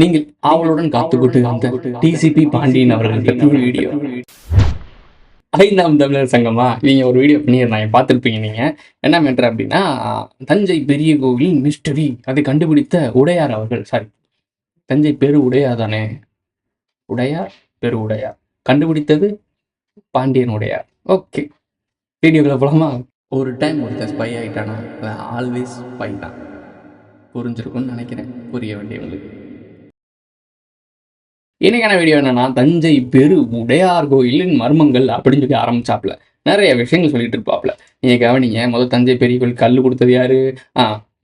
நீங்கள் ஆவலுடன் காத்துக்கொண்டு அந்த டிசிபி பாண்டியன் அவர்கள் பற்றிய வீடியோ. 5ஆம் தமிழர் சங்கமா நீங்க ஒரு வீடியோ பண்ணியிருந்தாங்க, பார்த்துருப்பீங்க. நீங்க என்ன மேட்டர் அப்படின்னா, தஞ்சை பெரிய கோவில் மிஸ்டரி அதை கண்டுபிடித்த உடையார் அவர்கள். சாரி, தஞ்சை பெரு உடையார் தானே, உடையார் பெரு உடையார் கண்டுபிடித்தது பாண்டியன் உடையார். ஓகே, வீடியோக்குள்ள போலாமா? ஒரு டைம் ஒருத்தர் ஸ்பை ஆகிட்டானா ஆல்வேஸ் ஸ்பை தான். புரிஞ்சிருக்கும்னு நினைக்கிறேன், புரிய வேண்டியவங்களுக்கு. இன்னைக்கான வீடியோ என்னன்னா, தஞ்சை பெரு உடையார் கோயிலின் மர்மங்கள் அப்படின்னு சொல்லி ஆரம்பிச்சாப்ல நிறைய விஷயங்கள் சொல்லிட்டு இருப்பாப்ல. நீங்க கவனிங்க. முதல் தஞ்சை பெரிய கோயில் கல் கொடுத்தது யாரு?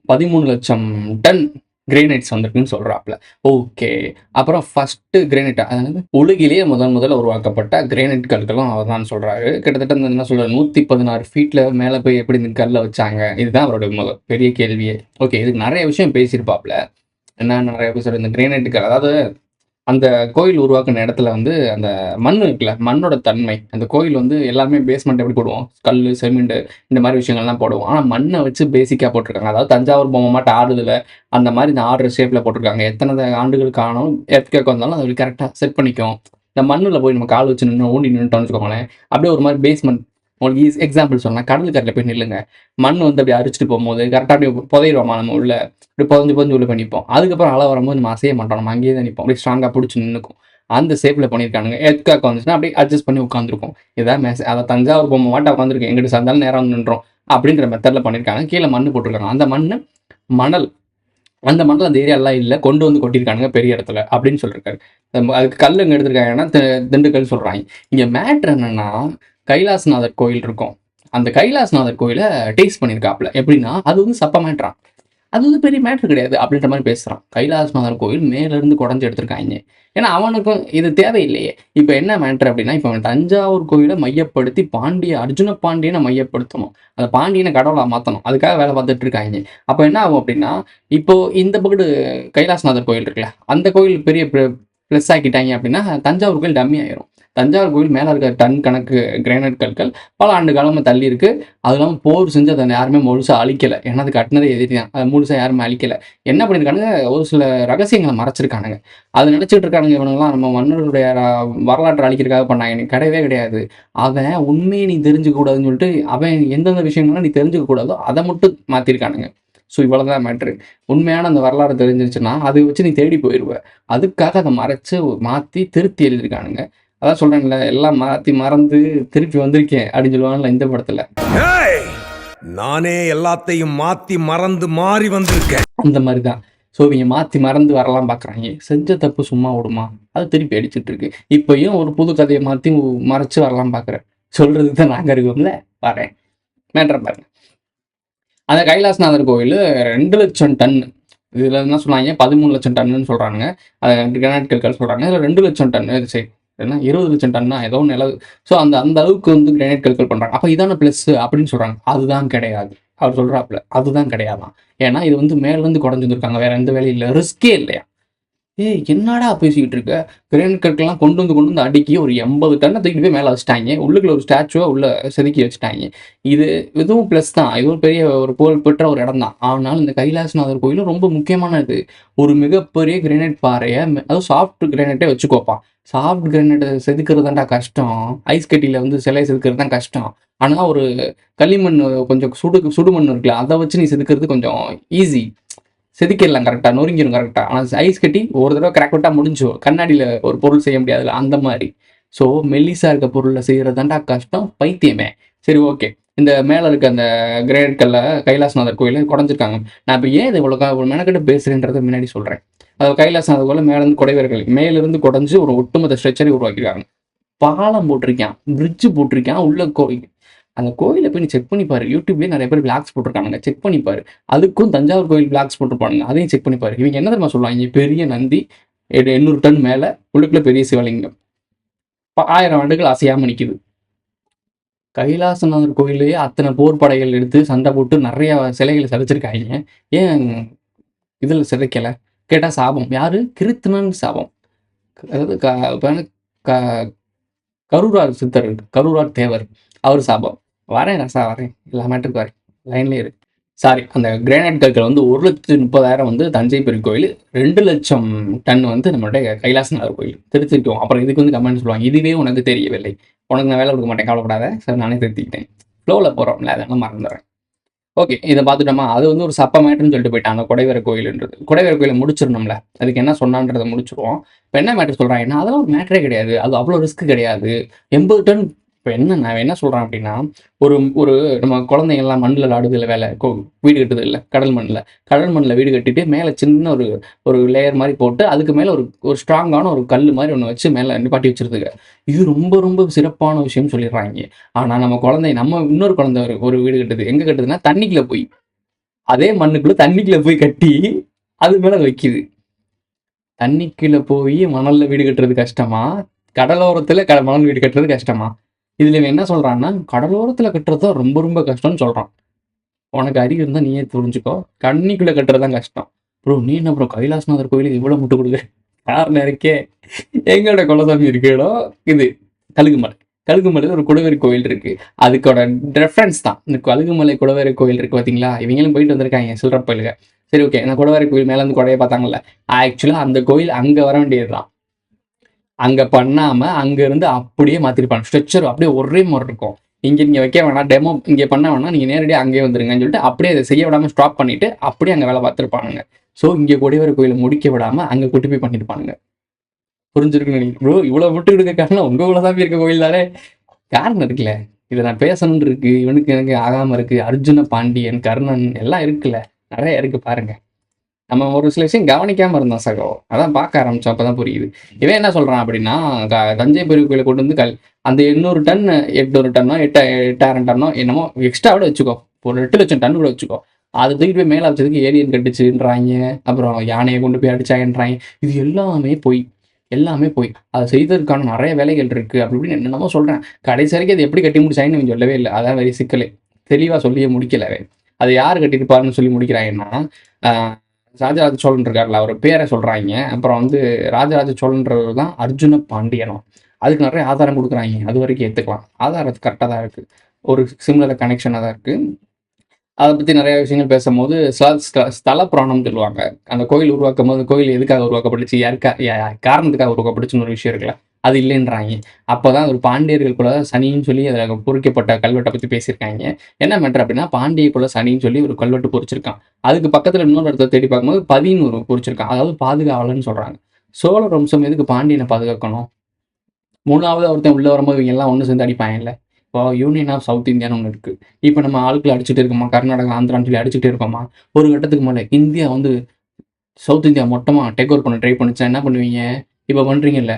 13 லட்சம் டன் கிரேனைட்ஸ் வந்திருக்குன்னு சொல்றாப்ல. ஓகே, அப்புறம் ஃபர்ஸ்ட் கிரேனைட், அதாவது உலகிலேயே முதல்ல உருவாக்கப்பட்ட கிரேனைட் கற்களும் அவர் தான் சொல்றாரு. கிட்டத்தட்ட என்ன சொல்றாரு, 116 ஃபீட்ல மேல போய் எப்படி இந்த கல்லை வச்சாங்க, இதுதான் அவரோட பெரிய கேள்வியே. ஓகே, இதுக்கு நிறைய விஷயம் பேசியிருப்பாப்ல. என்ன நிறைய பேசுற இந்த கிரேனைட் கல், அதாவது அந்த கோயில் உருவாக்குன இடத்துல வந்து அந்த மண் இருக்குல்ல, மண்ணோட தன்மை. அந்த கோயில் வந்து எல்லாமே பேஸ்மெண்ட் எப்படி போடுவோம், கல், சிமெண்ட் இந்த மாதிரி விஷயங்கள்லாம் போடுவோம். ஆனால் மண்ணை வச்சு பேசிக்காக போட்டிருக்காங்க. அதாவது தஞ்சாவூர் பொம்மை மாட்ட ஆடுதுல அந்த மாதிரி இந்த ஆடுற ஷேப்பில் போட்டிருக்காங்க. எத்தனை ஆண்டுகளுக்கு ஆனாலும் எர்த்குவேக் வந்தாலும் அது கரெக்டாக செட் பண்ணிக்கும். இந்த மண்ணில் போய் நம்ம கால் வச்சு நின்று ஊண்டி நின்றுட்டோம்னு வச்சுக்கோங்களேன், அப்படியே ஒரு மாதிரி பேஸ்மெண்ட். உங்களுக்கு எக்ஸாம்பிள் சொல்லலாம், கடலுக்கரையில் போய் நில்லுங்க, மண் வந்து அப்படியே அரிச்சிட்டு போகும்போது கரெக்டாக அப்படியே புதையிடுவோமா நம்ம உள்ள, இப்படி புதஞ்சு உள்ள பண்ணிப்போம். அதுக்கப்புறம் அலை வரும்போது நம்ம அசைய மாட்டோம், நம்ம அங்கேயே தான் நிற்போம், அப்படியே ஸ்ட்ராங்காக பிடிச்சி நின்றுக்கும். அந்த ஷேப்பில் பண்ணியிருக்கானுங்க. எர்த்குவேக் வந்துச்சுன்னா அப்படியே அட்ஜஸ்ட் பண்ணி உட்காந்துருக்கும். இதான் அதை தஞ்சாவூர் பொம்மை மாட்ட உட்காந்துருக்கேன், எங்கிட்ட சந்தாலும் நேரம் வந்து நின்றோம் அப்படின்ற மெத்தடில் பண்ணியிருக்காங்க. கீழே மண் போட்டிருக்காங்க. அந்த மண் மணல், அந்த மணல் அந்த ஏரியாலாம் இல்லை, கொண்டு வந்து கொட்டியிருக்கானுங்க பெரிய இடத்துல அப்படின்னு சொல்லியிருக்காரு. அதுக்கு கல் எங்கே எடுத்திருக்காங்கன்னா திண்டுக்கல் சொல்கிறாங்க. இங்கே மேட்ரு என்னன்னா, கைலாசநாதர் கோயில் இருக்கும். அந்த கைலாசநாதர் கோயிலை டேஸ்ட் பண்ணியிருக்காப்புல. எப்படின்னா, அது வந்து சப்ப மேட்ரான், அது வந்து பெரிய மேட்ரு கிடையாது அப்படின்ற மாதிரி பேசுகிறான். கைலாசநாதர் கோயில் மேலேருந்து குடஞ்சி எடுத்திருக்காங்க. ஏன்னா அவனுக்கும் இது தேவையில்லையே. இப்போ என்ன மேட்ரு அப்படின்னா, இப்போ அவன் தஞ்சாவூர் கோயிலை மையப்படுத்தி அர்ஜுன பாண்டியனை மையப்படுத்தணும், அந்த பாண்டியனை கடவுளாக மாற்றணும், அதுக்காக வேலை பார்த்துட்டு இருக்காங்க. அப்போ என்ன ஆகும் அப்படின்னா, இப்போ இந்த பக்கத்து கைலாசநாதர் கோயில் இருக்குல்ல, அந்த கோயில் பெரிய ப்ளஸ் ஆக்கிட்டாங்க அப்படின்னா தஞ்சாவூர் கோயில் டம்மி ஆயிரும். தஞ்சாவூர் கோயில் மேலே இருக்க டன் கணக்கு கிரானைட் கற்கள் பல ஆண்டு காலமாக தள்ளி இருக்கு. அது இல்லாமல் போர் செஞ்சு அதை யாருமே முழுசாக அழிக்கலை. ஏன்னா அது கட்டினதே எதிரி தான், அதை முழுசாக யாருமே அழிக்கலை. என்ன பண்ணியிருக்கானுங்க, ஒரு சில ரகசியங்களை மறைச்சிருக்கானுங்க. அது நினச்சிட்டு இருக்கானுங்க இவனுங்களாம் நம்ம மன்னருடைய வரலாற்றை அழிக்கிறதுக்காக பண்ணாங்க. கிடையவே கிடையாது. அவன் உண்மையை நீ தெரிஞ்சுக்க கூடாதுன்னு சொல்லிட்டு அவன் எந்தெந்த விஷயங்கள்லாம் நீ தெரிஞ்சுக்க கூடாதோ அதை மட்டும் மாற்றிருக்கானுங்க. ஸோ இவ்வளோதான் மேட்ரு. உண்மையான அந்த வரலாறு தெரிஞ்சிருச்சுன்னா அதை வச்சு நீ தேடி போயிடுவ. அதுக்காக அதை மறைச்சு மாற்றி திருத்தி எழுதியிருக்கானுங்க. அதான் சொல்றேன்ல, எல்லாம் மாற்றி மறந்து திருப்பி வந்திருக்கேன் அப்படின்னு சொல்லுவாங்கல்ல இந்த படத்தில். நானே எல்லாத்தையும் மாற்றி மறந்து மாறி வந்திருக்கேன், அந்த மாதிரி தான். ஸோ இவங்க மாற்றி மறந்து வரலாம் பார்க்குறாங்க. செஞ்ச தப்பு சும்மா விடுமா, அது திருப்பி அடிச்சுட்டு இருக்கு. இப்போயும் ஒரு புது கதையை மாற்றி மறைச்சு வரலாம் பார்க்குறேன். சொல்றதுக்கு தான் நாங்கள் இருக்கோம்ல, வரேன். மேட்ரை பாருங்க. அந்த கைலாசநாதர் கோயில் 2 லட்சம் டன், இதில் என்ன சொன்னாங்க 13 லட்சம் டன்னு சொல்கிறாங்க. அதை கிரானைட் கற்கள் சொல்கிறாங்க. இதில் 2 லட்சம் டன், இது சரி ஏன்னா 20 லட்சம் டன்னா ஏதோ ஒன்று நிலவு. ஸோ அந்த அளவுக்கு வந்து கிரானைட் கற்கள் பண்ணுறாங்க. அப்போ இதான ப்ளஸ் அப்படின்னு சொல்கிறாங்க. அதுதான் கிடையாது. அவர் சொல்கிறாப்புல அதுதான் கிடையாதான். ஏன்னா இது வந்து மேலேருந்து குறைஞ்சி வந்துருக்காங்க, வேற எந்த வேலையும் இல்லை, ரிஸ்கே இல்லையா. என்னடா பேசிக்கிட்டு இருக்க, கிரானைட் கற்கள்லாம் கொண்டு வந்து அடுக்கி ஒரு 80 டன்னை தூக்கிட்டு போய் மேலே வச்சுட்டாங்க. உள்ளுக்குள்ள ஒரு ஸ்டாச்சுவை உள்ள செதுக்கி வச்சுட்டாங்க. இதுவும் ப்ளஸ் தான், இதுவும் பெரிய ஒரு புகழ்பெற்ற ஒரு இடம் தான். ஆனாலும் இந்த கைலாசநாதர் கோயிலும் ரொம்ப முக்கியமானது. ஒரு மிகப்பெரிய கிரானைட் பாறையை, அதுவும் சாஃப்ட் கிரானைட்டே வச்சுக்கோப்பா. சாஃப்ட் கிரானைட்டை செதுக்கிறது தான்டா கஷ்டம். ஐஸ் கட்டியில் வந்து சிலையை செதுக்கிறது தான் கஷ்டம். ஆனால் ஒரு களிமண், கொஞ்சம் சுடுமண் இருக்குல்ல, அதை வச்சு நீ செதுக்கிறது கொஞ்சம் ஈஸி, செதுக்கிடலாம் கரெக்டாக, நொறுங்கிடும் கரெக்டாக. ஆனால் ஐஸ் கட்டி ஒரு தடவை கிராக் விட்டால் முடிஞ்சோ, கண்ணாடியில் ஒரு பொருள் செய்ய முடியாதுல்ல, அந்த மாதிரி. ஸோ மெல்லிசா இருக்க பொருளில் செய்கிறது தான்டா கஷ்டம், பைத்தியமே. சரி, ஓகே. இந்த மேலே இருக்க அந்த கிரானைட் கல்ல கைலாசநாதர் கோயிலில் குறைஞ்சிருக்காங்க. நான் இப்போ ஏன் இது இவ்வளோ மெனக்கிட்ட பேசுகிறேன்றதை முன்னாடி சொல்கிறேன். அதாவது கைலாசநாதர் கோயிலில் மேலேருந்து குடைவர்கள் மேலிருந்து குறைஞ்சி ஒரு ஒட்டுமொத்த ஸ்ட்ரெச்சரை உருவாக்கியிருக்காங்க. பாலம் போட்டிருக்கான், பிரிட்ஜு போட்டிருக்கான் உள்ள கோயில். அந்த கோயிலை போய் நீ செக் பண்ணிப்பாரு. யூடியூப்லேயே நிறைய பேர் பிளாக்ஸ் போட்டிருக்கானுங்க, செக் பண்ணிப்பாரு. அதுக்கும் தஞ்சாவூர் கோயில் பிளாக்ஸ் போட்டிருப்பானுங்க, அதையும் செக் பண்ணிப்பாரு. இவங்க என்ன தெரியுமா சொல்லுவாங்க, பெரிய நந்தி 800 டன் மேலே, உள்ளுக்குள்ள பெரிய சிவலிங்கம் 1000 ஆண்டுகள் அசையாமல் நிற்குது. கைலாசநாதர் கோயிலையே அத்தனை போர் படைகள் எடுத்து சண்டை போட்டு நிறைய சிலைகளை சிதைச்சிருக்காங்க. ஏன் இதில் சிதைக்கலை கேட்டால் சாபம். யாரு? கிருத்திணன் சாபம். அதாவது கரூரார் சித்தர், கரூரார் தேவர், அவர் சாபம். வரேன் ரசா, வரேன், எல்லா மேட்டருக்கு வரேன், லைன்லேயே இருக்கு. சாரி, அந்த கிரானைட் கற்கள் வந்து 1,30,000 வந்து தஞ்சை பெரிய கோயில், 2,00,000 டன் வந்து நம்மளுடைய கைலாசநாதர் கோயில். திருத்திட்டோம். அப்புறம் இதுக்கு வந்து கமெண்ட் சொல்லுவாங்க, இதுவே உனக்கு தெரியவில்லை, உனக்கு நான் வேலை கொடுக்க மாட்டேன், கவலைப்படாத. சரி, நானே திருத்திக்கிட்டேன். ஃப்ளோவில் போகிறோம்ல, அதெல்லாம் மறந்துடுறேன். ஓகே, இதை பார்த்துட்டோமா? அது வந்து ஒரு சப்ப மேட்டர்னு சொல்லிட்டு போயிட்டான் அந்த குடைவரை கோயில்ன்றது. குடைவரை கோயிலை முடிச்சிடணும்ல, அதுக்கு என்ன சொன்னான்றதை முடிச்சிருவோம். இப்போ என்ன மேட்டர் சொல்கிறாங்கன்னா, அதெல்லாம் ஒரு மேட்டரே கிடையாது, அது அவ்வளோ ரிஸ்க் கிடையாது. 80 டன். இப்போ என்ன நான் என்ன சொல்கிறேன் அப்படின்னா, ஒரு ஒரு நம்ம குழந்தைங்கள்லாம் மண்ணில் விளாடுதில்ல, வேலை வீடு கட்டுது இல்லை, கடல் மண்ணில் வீடு கட்டிட்டு மேலே சின்ன ஒரு ஒரு லேயர் மாதிரி போட்டு அதுக்கு மேலே ஒரு ஸ்ட்ராங்கான ஒரு கல் மாதிரி ஒன்று வச்சு மேலே நிப்பாட்டி வச்சிருதுங்க. இது ரொம்ப ரொம்ப சிறப்பான விஷயம்னு சொல்லிடுறாங்க. ஆனால் நம்ம இன்னொரு குழந்தை ஒரு வீடு கட்டுது. எங்கே கட்டுதுன்னா தண்ணிக்குள்ளே போய், அதே மண்ணுக்குள்ளே தண்ணிக்குள்ளே போய் கட்டி அது மேலே வைக்குது. தண்ணிக்குள்ளே போய் மணலில் வீடு கட்டுறது கஷ்டமா, கடலோரத்தில் மணல் வீடு கட்டுறது கஷ்டமா? இதுல இவன் என்ன சொல்றான்னா, கடலோரத்துல கட்டுறது தான் ரொம்ப ரொம்ப கஷ்டம்னு சொல்றான். உனக்கு அறிவு இருந்தா நீயே புரிஞ்சுக்கோ. தண்ணிக்குள்ள கட்டுறது தான் கஷ்டம். ப்ரோ, நீ என்ன ப்ரோ கைலாசநாதர் கோயிலுக்கு இவ்வளவு முட்டு கொடுக்குற? காரணம் இருக்கே. எங்களோட குலசாமி இருக்க இடம் இது கழுகுமலை. கழுகுமலையில் ஒரு குடவேரி கோயில் இருக்கு. அதுக்கோட ரெஃபரன்ஸ் தான் இந்த கழுகுமலை குடவேரி கோயில் இருக்கு பார்த்தீங்களா? இவங்களும் போயிட்டு வந்திருக்காங்க சில்லற கோயிலுக்கு. சரி, ஓகே. அந்த குடவேரி கோயில் மேல இருந்து குடையை பார்த்தாங்கல்ல, ஆக்சுவலா அந்த கோயில் அங்க வர வேண்டியதுதான். அங்க பண்ணாம அங்க இருந்து அப்படியே மாத்திருப்பாங்க. ஸ்ட்ரக்சர் அப்படியே ஒரே மாதிரி இருக்கும். இங்க நீங்க வைக்க வேணாம், டெமோ இங்க பண்ண வேணாம், நீங்க நேரடியாக அங்கேயே வந்துருங்கன்னு சொல்லிட்டு அப்படியே அதை செய்ய விடாம ஸ்டாப் பண்ணிட்டு அப்படியே அங்க வேலை பார்த்துருப்பானுங்க. ஸோ இங்க கொடிவேற கோயிலை முடிக்க விடாம அங்க கூட்டி போய் பண்ணிருப்பானுங்க. புரிஞ்சிருக்குன்னு நினைக்கிறேன். ப்ரோ, இவ்வளவு விட்டு கொடுக்க காரணம் உங்க குலசாமி இருக்க கோயில் தானே. காரணம் இருக்குல்ல, இதை நான் பேசணும்னு இருக்கு. இவனுக்கு எனக்கு ஆகாம இருக்கு. அர்ஜுன பாண்டியன், கர்ணன் எல்லாம் இருக்குல்ல, நிறைய இருக்கு பாருங்க. நம்ம ஒரு சில விஷயம் கவனிக்காம இருந்தோம் சகோ. அதான் பார்க்க ஆரம்பிச்சோம், அப்பதான் புரியுது. இவன் என்ன சொல்றான் அப்படின்னா, தஞ்சை பெரிய கோயிலை கொண்டு வந்து அந்த 800 டன் 800 டன்னோ 8,000 டன்னோ என்னமோ எக்ஸ்ட்ராவோட வச்சுக்கோ, ஒரு 8,00,000 டன் கூட வச்சுக்கோ. அதை தூக்கிட்டு போய் மேலே வச்சதுக்கு ஏலியன் கட்டுச்சுன்றாங்க. அப்புறம் யானையை கொண்டு போய் அடிச்சாங்கன்றாங்க. இது எல்லாமே போய் அதை செய்ததற்கான நிறைய வேலைகள் இருக்கு அப்படி இப்படின்னு என்னென்னமோ சொல்றேன். கடைசி வரைக்கும் அதை எப்படி கட்டி முடிச்சாங்கன்னு இவன் சொல்லவே இல்லை. அதான் வெரி சிக்கலே. தெளிவா சொல்லியே முடிக்கலவே. அது யார் கட்டியிருப்பாருன்னு சொல்லி முடிக்கிறாங்கன்னா, ராஜராஜ சோழன் இருக்கார்ல, அவர் பேரை சொல்றாங்க. அப்புறம் வந்து ராஜராஜ சோழன்றது தான் அர்ஜுன பாண்டியனும். அதுக்கு நிறைய ஆதாரம் கொடுக்குறாங்க. அது வரைக்கும் ஏற்றுக்கலாம். ஆதாரம் கரெக்டாக தான் இருக்கு. ஒரு சிமிலர் கனெக்ஷனாக தான் இருக்கு. அதை பற்றி நிறைய விஷயங்கள் பேசும்போது ஸ்தல புராணம்னு சொல்லுவாங்க. அந்த கோயில் உருவாக்கும் போது கோயில் எதுக்காக உருவாக்கப்பட்டுச்சு, காரணத்துக்காக உருவாக்கப்பட்டுச்சுன்னு ஒரு விஷயம் இருக்குல்ல, அது இல்லைன்றாங்க. அப்போதான் ஒரு பாண்டியர்கள் கூட சனின்னு சொல்லி அதில் பொறிக்கப்பட்ட கல்வெட்டை பற்றி பேசியிருக்காங்க. என்ன மேட்டர் அப்படின்னா, பாண்டிய குல சனின்னு சொல்லி ஒரு கல்வெட்டு பொறிச்சிருக்கான். அதுக்கு பக்கத்தில் இன்னொரு இடத்த தேடி பார்க்கும்போது பதின்னு ஒரு பொறிச்சிருக்கான். அதாவது பாதுகாவலன்னு சொல்றாங்க. சோழ வம்சம் எதுக்கு பாண்டியனை பாதுகாக்கணும்? மூணாவது ஒருத்தன் உள்ள வரும்போது இவங்க எல்லாம் ஒன்று சேர்ந்து அடிப்பாங்கல்ல. இப்போ யூனியன் ஆஃப் சவுத் இந்தியான்னு ஒன்று இருக்கு. இப்போ நம்ம ஆட்களை அடிச்சுட்டு இருக்கோமா, கர்நாடகா ஆந்திரான்னு சொல்லி அடிச்சுட்டு இருக்கோமா? ஒரு கட்டத்துக்கு மேலே இந்தியா வந்து சவுத் இந்தியா மொத்தமாக டேக் ஓவர் பண்ண ட்ரை பண்ணிச்சா என்ன பண்ணுவீங்க? இப்போ பண்ணுறீங்கல்ல,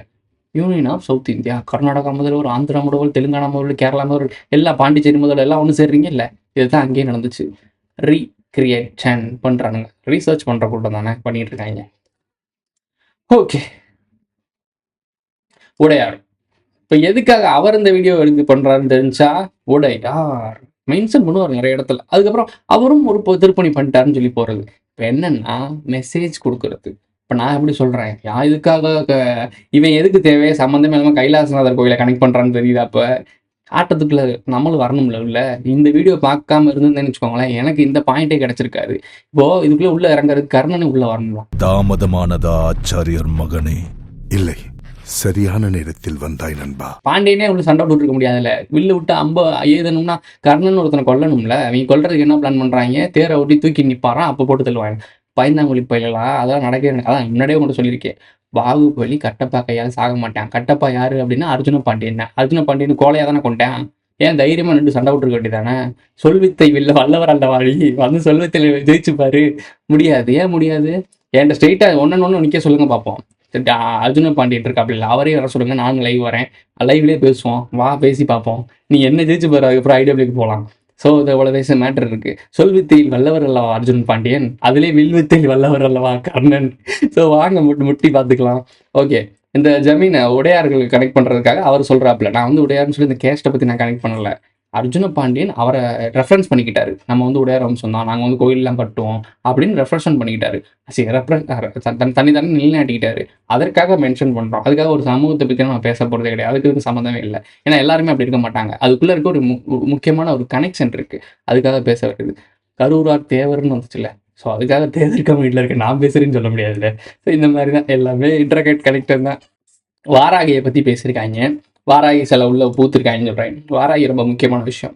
union of south India, Karnataka முதல்வர், ஆந்திரா முதல்வர், தெலுங்கானா முதல்வர், கேரளா முதல்வர், எல்லாம் பாண்டிச்சேரி முதல்வர் எல்லாம் ஒன்று சேர்றீங்க இல்லை? இதுதான் அங்கேயே நடந்துச்சு. ரீக்ரியேஷன் பண்ணுறானுங்க. ரீசர்ச் பண்ணுற கூட்டம் தானே பண்ணிட்டு இருக்காங்க. ஓகே, உடையார். இப்போ எதுக்காக அவர் இந்த வீடியோ எடுத்து பண்ணுறாருன்னு தெரிஞ்சா, உடையார் மென்ஷன் பண்ணுவார் நிறைய இடத்துல. அதுக்கப்புறம் அவரும் ஒரு திருப்பணி பண்ணிட்டாருன்னு சொல்லி போகிறது. இப்போ என்னன்னா, மெசேஜ் கொடுக்கறது. இப்போ நான் எப்படி சொல்கிறேன், இதுக்காக இவன் எதுக்கு தேவையே சம்மந்தமே இல்லாமல் கைலாசநாதர் கோயிலை கனெக்ட் பண்ணுறான்னு தெரியுதா? அப்போ ஆட்டத்துக்குள்ள நம்மளும் வரணும்ல உள்ள. இந்த வீடியோ பார்க்காம இருந்துன்னு வச்சுக்கோங்களேன், எனக்கு இந்த பாயிண்டே கிடைச்சிருக்காது. இப்போ இதுக்குள்ளே உள்ள இறங்குறது கர்ணனே உள்ள வரணும்ல. தாமதமானதா ஆச்சாரியர் மகனே? இல்லை, சரியான நேரத்தில் வந்தாய் நண்பா. பாண்டியனே உள்ள சண்டை விட்டு இருக்க முடியாதுல்ல. வில்லு விட்டு அம்ப ஏதணும்னா கர்ணன் ஒருத்தனை கொல்லணும்ல. அவங்க கொல்றதுக்கு என்ன பிளான் பண்றாங்க? தேரை ஒட்டி தூக்கி நிப்பாரான், அப்போ போட்டு தள்ளுவாங்க. பயந்தாங்குழி பயிலாம் அதெல்லாம் நடக்கவே. அதான் முன்னாடியே மட்டும் சொல்லியிருக்கேன், பாகுபலி கட்டப்பா கையால் சாக மாட்டான். கட்டப்பா யாரு அப்படின்னா அர்ஜுன பாண்டியன். அர்ஜுன பாண்டியன் கோலையா தானே கொண்டேன். ஏன் தைரியமா நின்று சண்டை விட்டுருக்க வேண்டியதானே? சொல்வித்தை வில்ல வல்லவர் அல்ல வாழி வந்து சொல்வித்தையில ஜெயிச்சு பாரு. முடியாது. ஏன் முடியாது? என்கிட்ட ஸ்ட்ரெயிட்டா ஒன்னு நிக்க சொல்லுங்க பார்ப்போம். அர்ஜுன பாண்டியன் இருக்கா அப்படி இல்லை, அவரே வர சொல்லுங்க, நானும் லைவ் வரேன், லைவ்லேயே பேசுவோம், வா பேசி பார்ப்போம். நீ என்ன ஜெயிச்சு பாரு, அதுக்கப்புறம் ஐடியாபிளுக்கு போகலாம். ஸோ இது எவ்வளோ வயசு மேட்டர் இருக்கு. சொல்வித்தையில் வல்லவர் அல்லவா அர்ஜுன் பாண்டியன், அதுலேயே வில்வித்தையில் வல்லவர் அல்லவா கர்ணன். ஸோ வாங்க முட்டி பார்த்துக்கலாம். ஓகே, இந்த ஜமீனை உடையார்கள் கனெக்ட் பண்ணுறதுக்காக அவர் சொல்கிறாப்புல, நான் வந்து உடையார்னு சொல்லி இந்த கேஸ்ட்டை பற்றி நான் கனெக்ட் பண்ணலை. அர்ஜுன பாண்டியன் அவரை ரெஃபரன்ஸ் பண்ணிக்கிட்டாரு. நம்ம வந்து உடையார் வம்சம் தான், நாங்கள் வந்து கோயிலெலாம் கட்டுவோம் அப்படின்னு ரெஃப்ரெஷன் பண்ணிக்கிட்டாரு. சரி, தனி நிலைநாட்டிக்கிட்டாரு. அதற்காக மென்ஷன் பண்ணுறோம். அதுக்காக ஒரு சமூகத்தை பற்றி நம்ம பேச போகிறதே கிடையாது. அதுக்கு சம்மந்தமே இல்லை. ஏன்னா எல்லாருமே அப்படி இருக்க மாட்டாங்க. அதுக்குள்ளே இருக்க ஒரு முக்கியமான ஒரு கனெக்ஷன் இருக்குது, அதுக்காக பேச வருது. கரூரார் தேவர்னு வந்துச்சுல்ல. ஸோ அதுக்காக தேவர் கம்யூனிட்டியில் இருக்க நான் பேசுகிறேன்னு சொல்ல முடியாதுல்ல. ஸோ இந்த மாதிரி தான் எல்லாமே இன்டர்கேட் கனெக்டட் தான். வாராகியை பற்றி பேசியிருக்காங்க. வாராகி சில உள்ள பூத்திருக்காங்கன்னு சொல்கிறாங்க. வாராகி ரொம்ப முக்கியமான விஷயம்.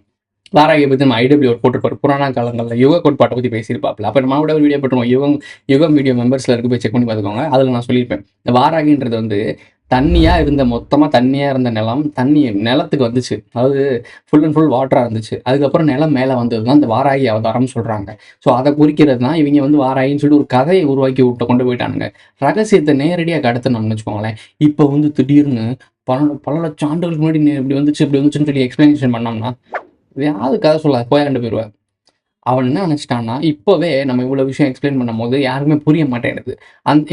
வாராகியை பற்றி நம்ம ஐடபிள்யூ போட்டுருப்பார். புராண காலங்களில் யுக கோட்பாட்டை பற்றி பேசியிருப்பாப்பில். அப்போ நம்ம கூட ஒரு வீடியோ போட்டுருவோம். யுகம் வீடியோ மெம்பர்ஸில் இருக்க போய் செக் பண்ணி பார்த்துக்கோங்க. அதில் நான் சொல்லியிருப்பேன், இந்த வாராகின்றது வந்து தண்ணியாக இருந்த மொத்தமாக தண்ணியாக இருந்த நிலம் தண்ணி நிலத்துக்கு வந்துச்சு. அதாவது ஃபுல் அண்ட் ஃபுல் வாட்டராக இருந்துச்சு. அதுக்கப்புறம் நிலம் மேலே வந்தது தான் இந்த வாராகி அவதாரம்னு சொல்கிறாங்க. ஸோ அதை குறிக்கிறது தான் இவங்க வந்து வாராகின்னு சொல்லிட்டு ஒரு கதையை உருவாக்கி விட்டு கொண்டு போயிட்டானுங்க. ரகசியத்தை நேரடியாக கடத்தணும்னு வச்சுக்கோங்களேன். இப்போ வந்து திடீர்னு பல லட்சம் ஆண்டுகளுக்கு முன்னாடி இப்படி வந்துச்சுன்னு சொல்லி எக்ஸ்பிளனேஷன் பண்ணோம்னா யாவது கதை சொல்லாது போயாண்டு போயிடுவார். அவன் என்ன நினச்சிட்டான்னா, இப்போவே நம்ம இவ்வளோ விஷயம் எக்ஸ்பிளைன் பண்ணும்போது யாருக்குமே புரிய மாட்டேங்குது.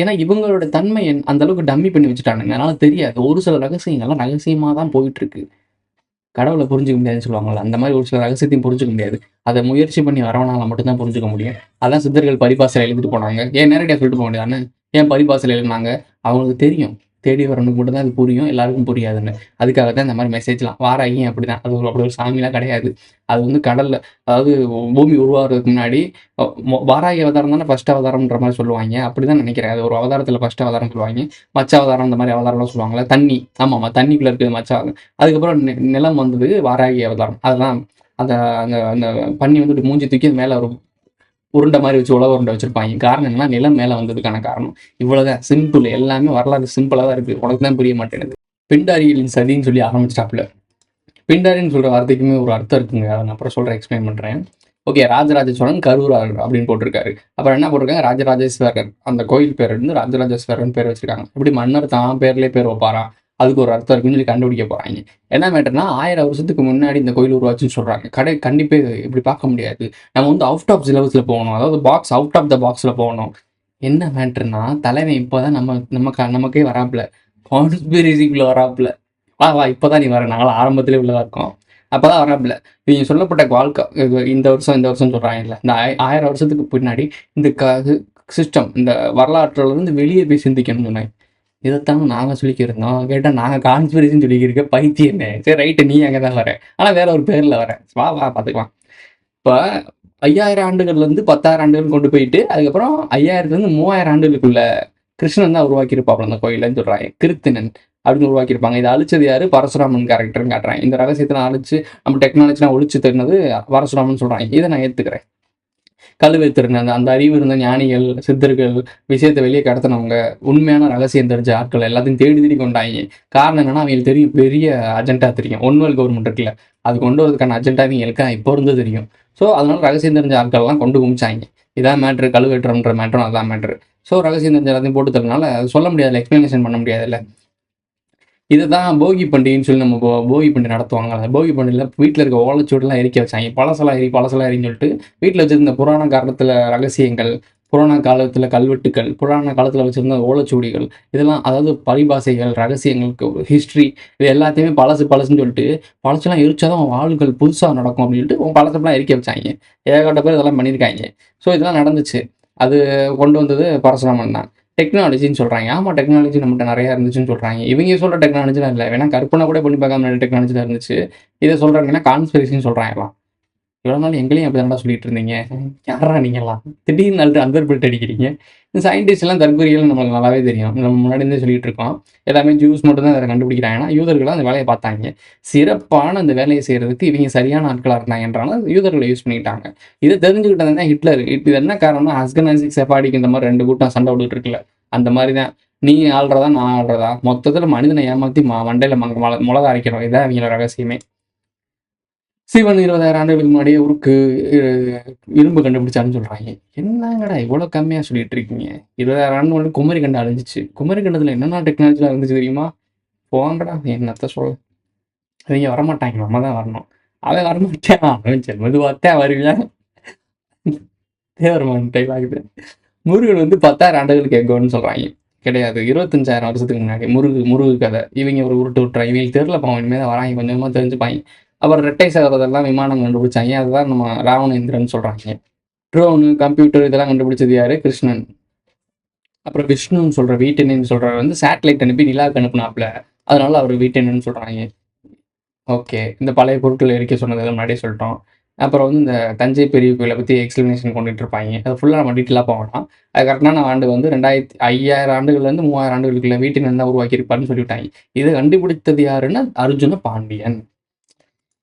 ஏன்னா இவங்களோட தன்மை அந்த அளவுக்கு டம்மி பண்ணி வச்சுட்டானுங்க. அதனால் தெரியாது. ஒரு சில ரகசியங்கள்லாம் ரகசியமாக தான் போயிட்டுருக்கு. கடவுளை புரிஞ்சுக்க முடியாதுன்னு சொல்லுவாங்கள்ல, அந்த மாதிரி ஒரு சில ரகசியத்தையும் புரிஞ்சுக்க முடியாது. அதை முயற்சி பண்ணி வரவனால மட்டும்தான் புரிஞ்சுக்க முடியும். அதான் சித்தர்கள் பரிபாசையில் எழுதிட்டு போனாங்க. ஏன் நேரடியாக சொல்லிட்டு போக முடியாதுன்னு ஏன் பரிபாசையில் எழுதினாங்க? அவங்களுக்கு தெரியும், தேடி வரவனுக்கு மட்டும் தான் அது புரியும், எல்லாருக்கும் புரியாதுன்னு. அதுக்காக தான் இந்த மாதிரி மெசேஜ்லாம். வாராகி அப்படி தான். அது அப்படி ஒரு சாமிலாம் கிடையாது. அது வந்து கடலில், அதாவது பூமி உருவாகிறதுக்கு முன்னாடி வாராகி அவதாரம் தானே ஃபஸ்ட் அவதாரம்ன்ற மாதிரி சொல்லுவாங்க. அப்படி தான் நினைக்கிறேன். அது ஒரு அவதாரத்தில் ஃபஸ்ட் அவதாரம் சொல்லுவாங்க. மச்ச அவதாரம் இந்த மாதிரி அவதாரம்லாம் சொல்லுவாங்களே. தண்ணி, ஆமாம் தண்ணிக்குள்ளே இருக்குது மச்ச. அதுக்கப்புறம் நிலம் வந்தது வாராகி அவதாரம். அதெல்லாம் அந்த அந்த அந்த பண்ணி வந்து மூஞ்சி தூக்கி மேலே ஒரு உருண்டை மாதிரி வச்சு உலக உருண்டை வச்சிருப்பாங்க. காரணம் என்னன்னா நிலம் மேலே வந்ததுக்கான காரணம். இவ்வளோதான், சிம்பிள். எல்லாமே வரலாறு சிம்பிளாக தான் இருக்குது. உனக்கு தான் புரிய மாட்டேங்குது. பிண்டாரிகளின் சதின்னு சொல்லி ஆரம்பிச்சிட்டாப்புல. பிண்டாரின்னு சொல்கிற வார்த்தைக்குமே ஒரு அர்த்தம் இருக்குங்க. அதை நான் அப்புறம் சொல்கிறேன், எக்ஸ்பிளைன் பண்ணுறேன். ஓகே, ராஜராஜ சோழன் கரூரார் அப்படின்னு போட்டிருக்காரு. அப்புறம் என்ன போட்டிருக்காங்க, ராஜராஜேஸ்வரர். அந்த கோயில் பேர் வந்து ராஜராஜேஸ்வரர்னு பேர் வச்சிருக்காங்க. இப்படி மன்னர் தான் பேர்லேயே பேர் வைப்பாரா, அதுக்கு ஒரு அர்த்தம் இருக்குன்னு சொல்லி கண்டுபிடிக்க போகிறாங்க. என்ன மேட்டர்னா, 1000 வருஷத்துக்கு முன்னாடி இந்த கோயில் உருவாச்சுன்னு சொல்கிறாங்க. கண்டிப்பாக இப்படி பார்க்க முடியாது. நம்ம வந்து அவுட் ஆஃப் சிலபஸில் போகணும். அதாவது அவுட் ஆஃப் த பாக்ஸில் போகணும். என்ன மேட்டர்னா, தலைவன் இப்போ தான் நமக்கே வராப்புல, கான்ஸ்பிரசிக்குள்ளே வராப்புல. வா இப்போ தான் நீ வர, நாங்கள் ஆரம்பத்திலே உள்ளதாக இருக்கோம். அப்போ தான் வராப்புல. இவங்க சொல்லப்பட்ட வாழ்க்கை இந்த வருஷம் சொல்கிறாங்கல்ல, இந்த 1000 வருஷத்துக்கு பின்னாடி இந்த சிஸ்டம், இந்த வரலாற்றுலேருந்து வெளியே போய் சிந்திக்கணும்னு சொன்னாங்க. இதைத்தாங்க நாங்கள் சொல்லிக்கிருந்தோம். கேட்டால் நாங்கள் கான்ஸ்பிரசின்னு சொல்லிக்கிருக்க பைத்தியமே. சரி ரைட்டு, நீ அங்கே தான் வர, ஆனால் வேற ஒரு பேரில் வர. வா பார்த்துக்கலாம். இப்போ 5000 ஆண்டுகள்லேருந்து 10,000 ஆண்டுகள் கொண்டு போயிட்டு அதுக்கப்புறம் 5000 3000 ஆண்டுகளுக்குள்ள கிருஷ்ணன் தான் உருவாக்கியிருப்பாங்க அந்த கோயிலன்னு சொல்கிறாங்க. கிருத்தினன் அப்படின்னு உருவாக்கியிருப்பாங்க. இதை அழிச்சது யாரு, பரசுராமன் கேரக்டர்னு காட்டுறாங்க. இந்த ரகசியத்தில் அழிச்சு நம்ம டெக்னாலஜிலாம் ஒழிச்சு தருனது பரசுராமன் சொல்கிறாங்க. இதை நான் ஏற்றுக்கிறேன். கழுவேத்திருந்த அந்த அறிவு இருந்த ஞானிகள், சித்தர்கள், விஷயத்தை வெளியே கடத்தினவங்க, உண்மையான ரகசியம் தெரிஞ்ச ஆட்கள் எல்லாத்தையும் தேடி கொண்டாங்க. காரணம் என்னன்னா, அவங்களுக்கு தெரியும், பெரிய அஜெண்டா தெரியும். ஒன் வேர்ல்ட் கவர்மெண்ட் இருக்குல்ல, அது கொண்டு வரதுக்கான அஜெண்டா இவங்களுக்கு இப்போ இருந்து தெரியும். ஸோ அதனால ரகசியம் தெரிஞ்ச ஆட்கள்லாம் கொண்டு குமிச்சாங்க. இதான் மேட்ரு, கழுவேற்றம்ன்ற மேட்ரும் அதான் மேட்ரு. ஸோ ரகசியம் தெரிஞ்ச எல்லாத்தையும் போட்டு தரனால அது சொல்ல முடியாதுல்ல, எக்ஸ்பிளனேஷன் பண்ண முடியாதுல்ல. இதுதான் போகி பண்டிகைன்னு சொல்லி நம்ம போகி பண்டிகை நடத்துவாங்க. அந்த போகி பண்டிகையில் வீட்டில் இருக்க ஓலைச்சுவடெல்லாம் எரிக்க வச்சாங்க. பழசெல்லாம் எரின்னு சொல்லிட்டு வீட்டில் வச்சுருந்த புராண காலத்தில் ரகசியங்கள், புராண காலத்தில் கல்வெட்டுக்கள், புராண காலத்தில் வச்சுருந்த ஓலைச்சுவடிகள், இதெல்லாம் அதாவது பரிபாசைகள், ரகசியங்களுக்கு ஒரு ஹிஸ்ட்ரி, இது எல்லாத்தையுமே பழசுன்னு சொல்லிட்டு பழசெல்லாம் எரிச்சாதான் ஆளுகள் புதுசாக நடக்கும் அப்படின்னு சொல்லிட்டு பழசெல்லாம் எரிக்க வச்சாங்க. ஏகப்பட்ட பேர் இதெல்லாம் பண்ணியிருக்காங்க. ஸோ இதெல்லாம் நடந்துச்சு. அது கொண்டு வந்தது பரசுராமன் தான். டெக்னாலஜின்னு சொல்கிறாங்க. ஆமாம், டெக்னாலஜி நம்மகிட்ட நிறையா இருந்துச்சுன்னு சொல்கிறாங்க. இவங்க சொல்கிற டெக்னாலஜிலாம் இல்லை, வேணா கற்பனை கூட பண்ணி பார்க்காம டெக்னாலஜி தான் இருந்துச்சு. இதை சொல்கிறாங்கன்னா கான்ஸ்பிரசின்னு சொல்கிறாங்கலாம். இவ்வளோ நாள் எங்களையும் அப்படி தானடா சொல்லிட்டு இருந்தீங்க, யாரா நீங்களாம் திடீர்னு நல்ல அந்தர்பிரிட் அடிக்கிறீங்க. இந்த சயின்டிஸ்ட் எல்லாம் தற்கொலைகள் நம்மளுக்கு நல்லாவே தெரியும். நம்ம முன்னாடி இருந்தே சொல்லிட்டு இருக்கோம். எல்லாமே ஜூஸ் மட்டும் தான் அதை கண்டுபிடிக்கிறாங்கன்னா, யூதர்கள் அந்த வேலையை பார்த்தாங்க. சிறப்பான அந்த வேலையை செய்கிறதுக்கு இவங்க சரியான ஆட்களாக இருந்தாங்கன்றாலும் யூதர்களை யூஸ் பண்ணிக்கிட்டாங்க. இதை தெரிஞ்சுக்கிட்டது தான் ஹிட்லர். இது என்ன காரணம்னா, அஸ்கனாசிக் செஃபாடிக் இந்த மாதிரி 2 கூட்டம் சண்டை விட்டுட்டு இருக்குல்ல, அந்த மாதிரி தான். நீ ஆள்றதா நான் ஆள்றதா, மொத்தத்தில் மனிதனை ஏமாற்றி மண்டையில் மிளகா அரைக்கிறோம். இதான் அவங்களோட ரகசியமே. சிவன் 20,000 ஆண்டுகளுக்கு முன்னாடியே உருக்கு இரும்பு கண்டுபிடிச்சான்னு சொல்கிறாங்க. என்னங்கடா இவ்வளோ கம்மியாக சொல்லிட்டு இருக்கீங்க? 20,000 ஆண்டு முன்னாடி குமரி கண்டம் அழிஞ்சிச்சு. குமரி கண்டத்தில் என்னென்ன டெக்னாலஜிலாம் இருந்துச்சு தெரியுமா? போங்கடா, என்னத்த சொல்ல. அவங்க வரமாட்டாங்க, நம்ம தான் வரணும். அவன் வரமாட்டான், அவன் சரி மெதுவாத்தான் வருவேன். தேவரமான டைப் ஆகுது. முருகன் வந்து 10,000 ஆண்டுகளுக்கு எங்கோன்னு சொல்கிறாங்க. கிடையாது, 25,000 வருஷத்துக்கு முன்னாடி. முருகு கதை. இவங்க ஒரு உருட்டு விட்டுறாங்க. இவங்களுக்கு தெரியல, பாவம் இனிமேல் தான் வராங்க, கொஞ்சமாக தெரிஞ்சுப்பாங்க. அப்புறம் ரெட்டை சகோதரெல்லாம் விமானம் கண்டுபிடிச்சாங்க. அதுதான் நம்ம ராவணேந்திரன் சொல்கிறாங்க. ட்ரோனு, கம்ப்யூட்டர் இதெல்லாம் கண்டுபிடிச்சது யார்? கிருஷ்ணன். அப்புறம் விஷ்ணுன்னு சொல்கிற வீட்டென்னு சொல்கிறவர் வந்து சேட்டலைட் அனுப்பி நிலாவுக்கு அனுப்புனாப்புல, அதனால அவர் வீட்டென்னு சொல்கிறாங்க. ஓகே, இந்த பழைய பொருட்கள் எரிக்க சொன்னதை முன்னாடியே சொல்லிட்டோம். அப்புறம் வந்து இந்த தஞ்சை பெரிய கோயிலை பற்றி எக்ஸ்ப்ளனேஷன் கொண்டுட்டு இருப்பாங்க. அது ஃபுல்லாக நம்ம டீட்டெயிலாக போக வேண்டாம். அது கரெக்டான ஆண்டு வந்து 5000 ஆண்டுகள்லேருந்து 3000 ஆண்டுகளுக்குள்ள வீட்டினன் தான் உருவாக்கியிருப்பாருன்னு சொல்லிவிட்டாங்க. இதை கண்டுபிடித்தது யாருன்னா அர்ஜுன பாண்டியன்.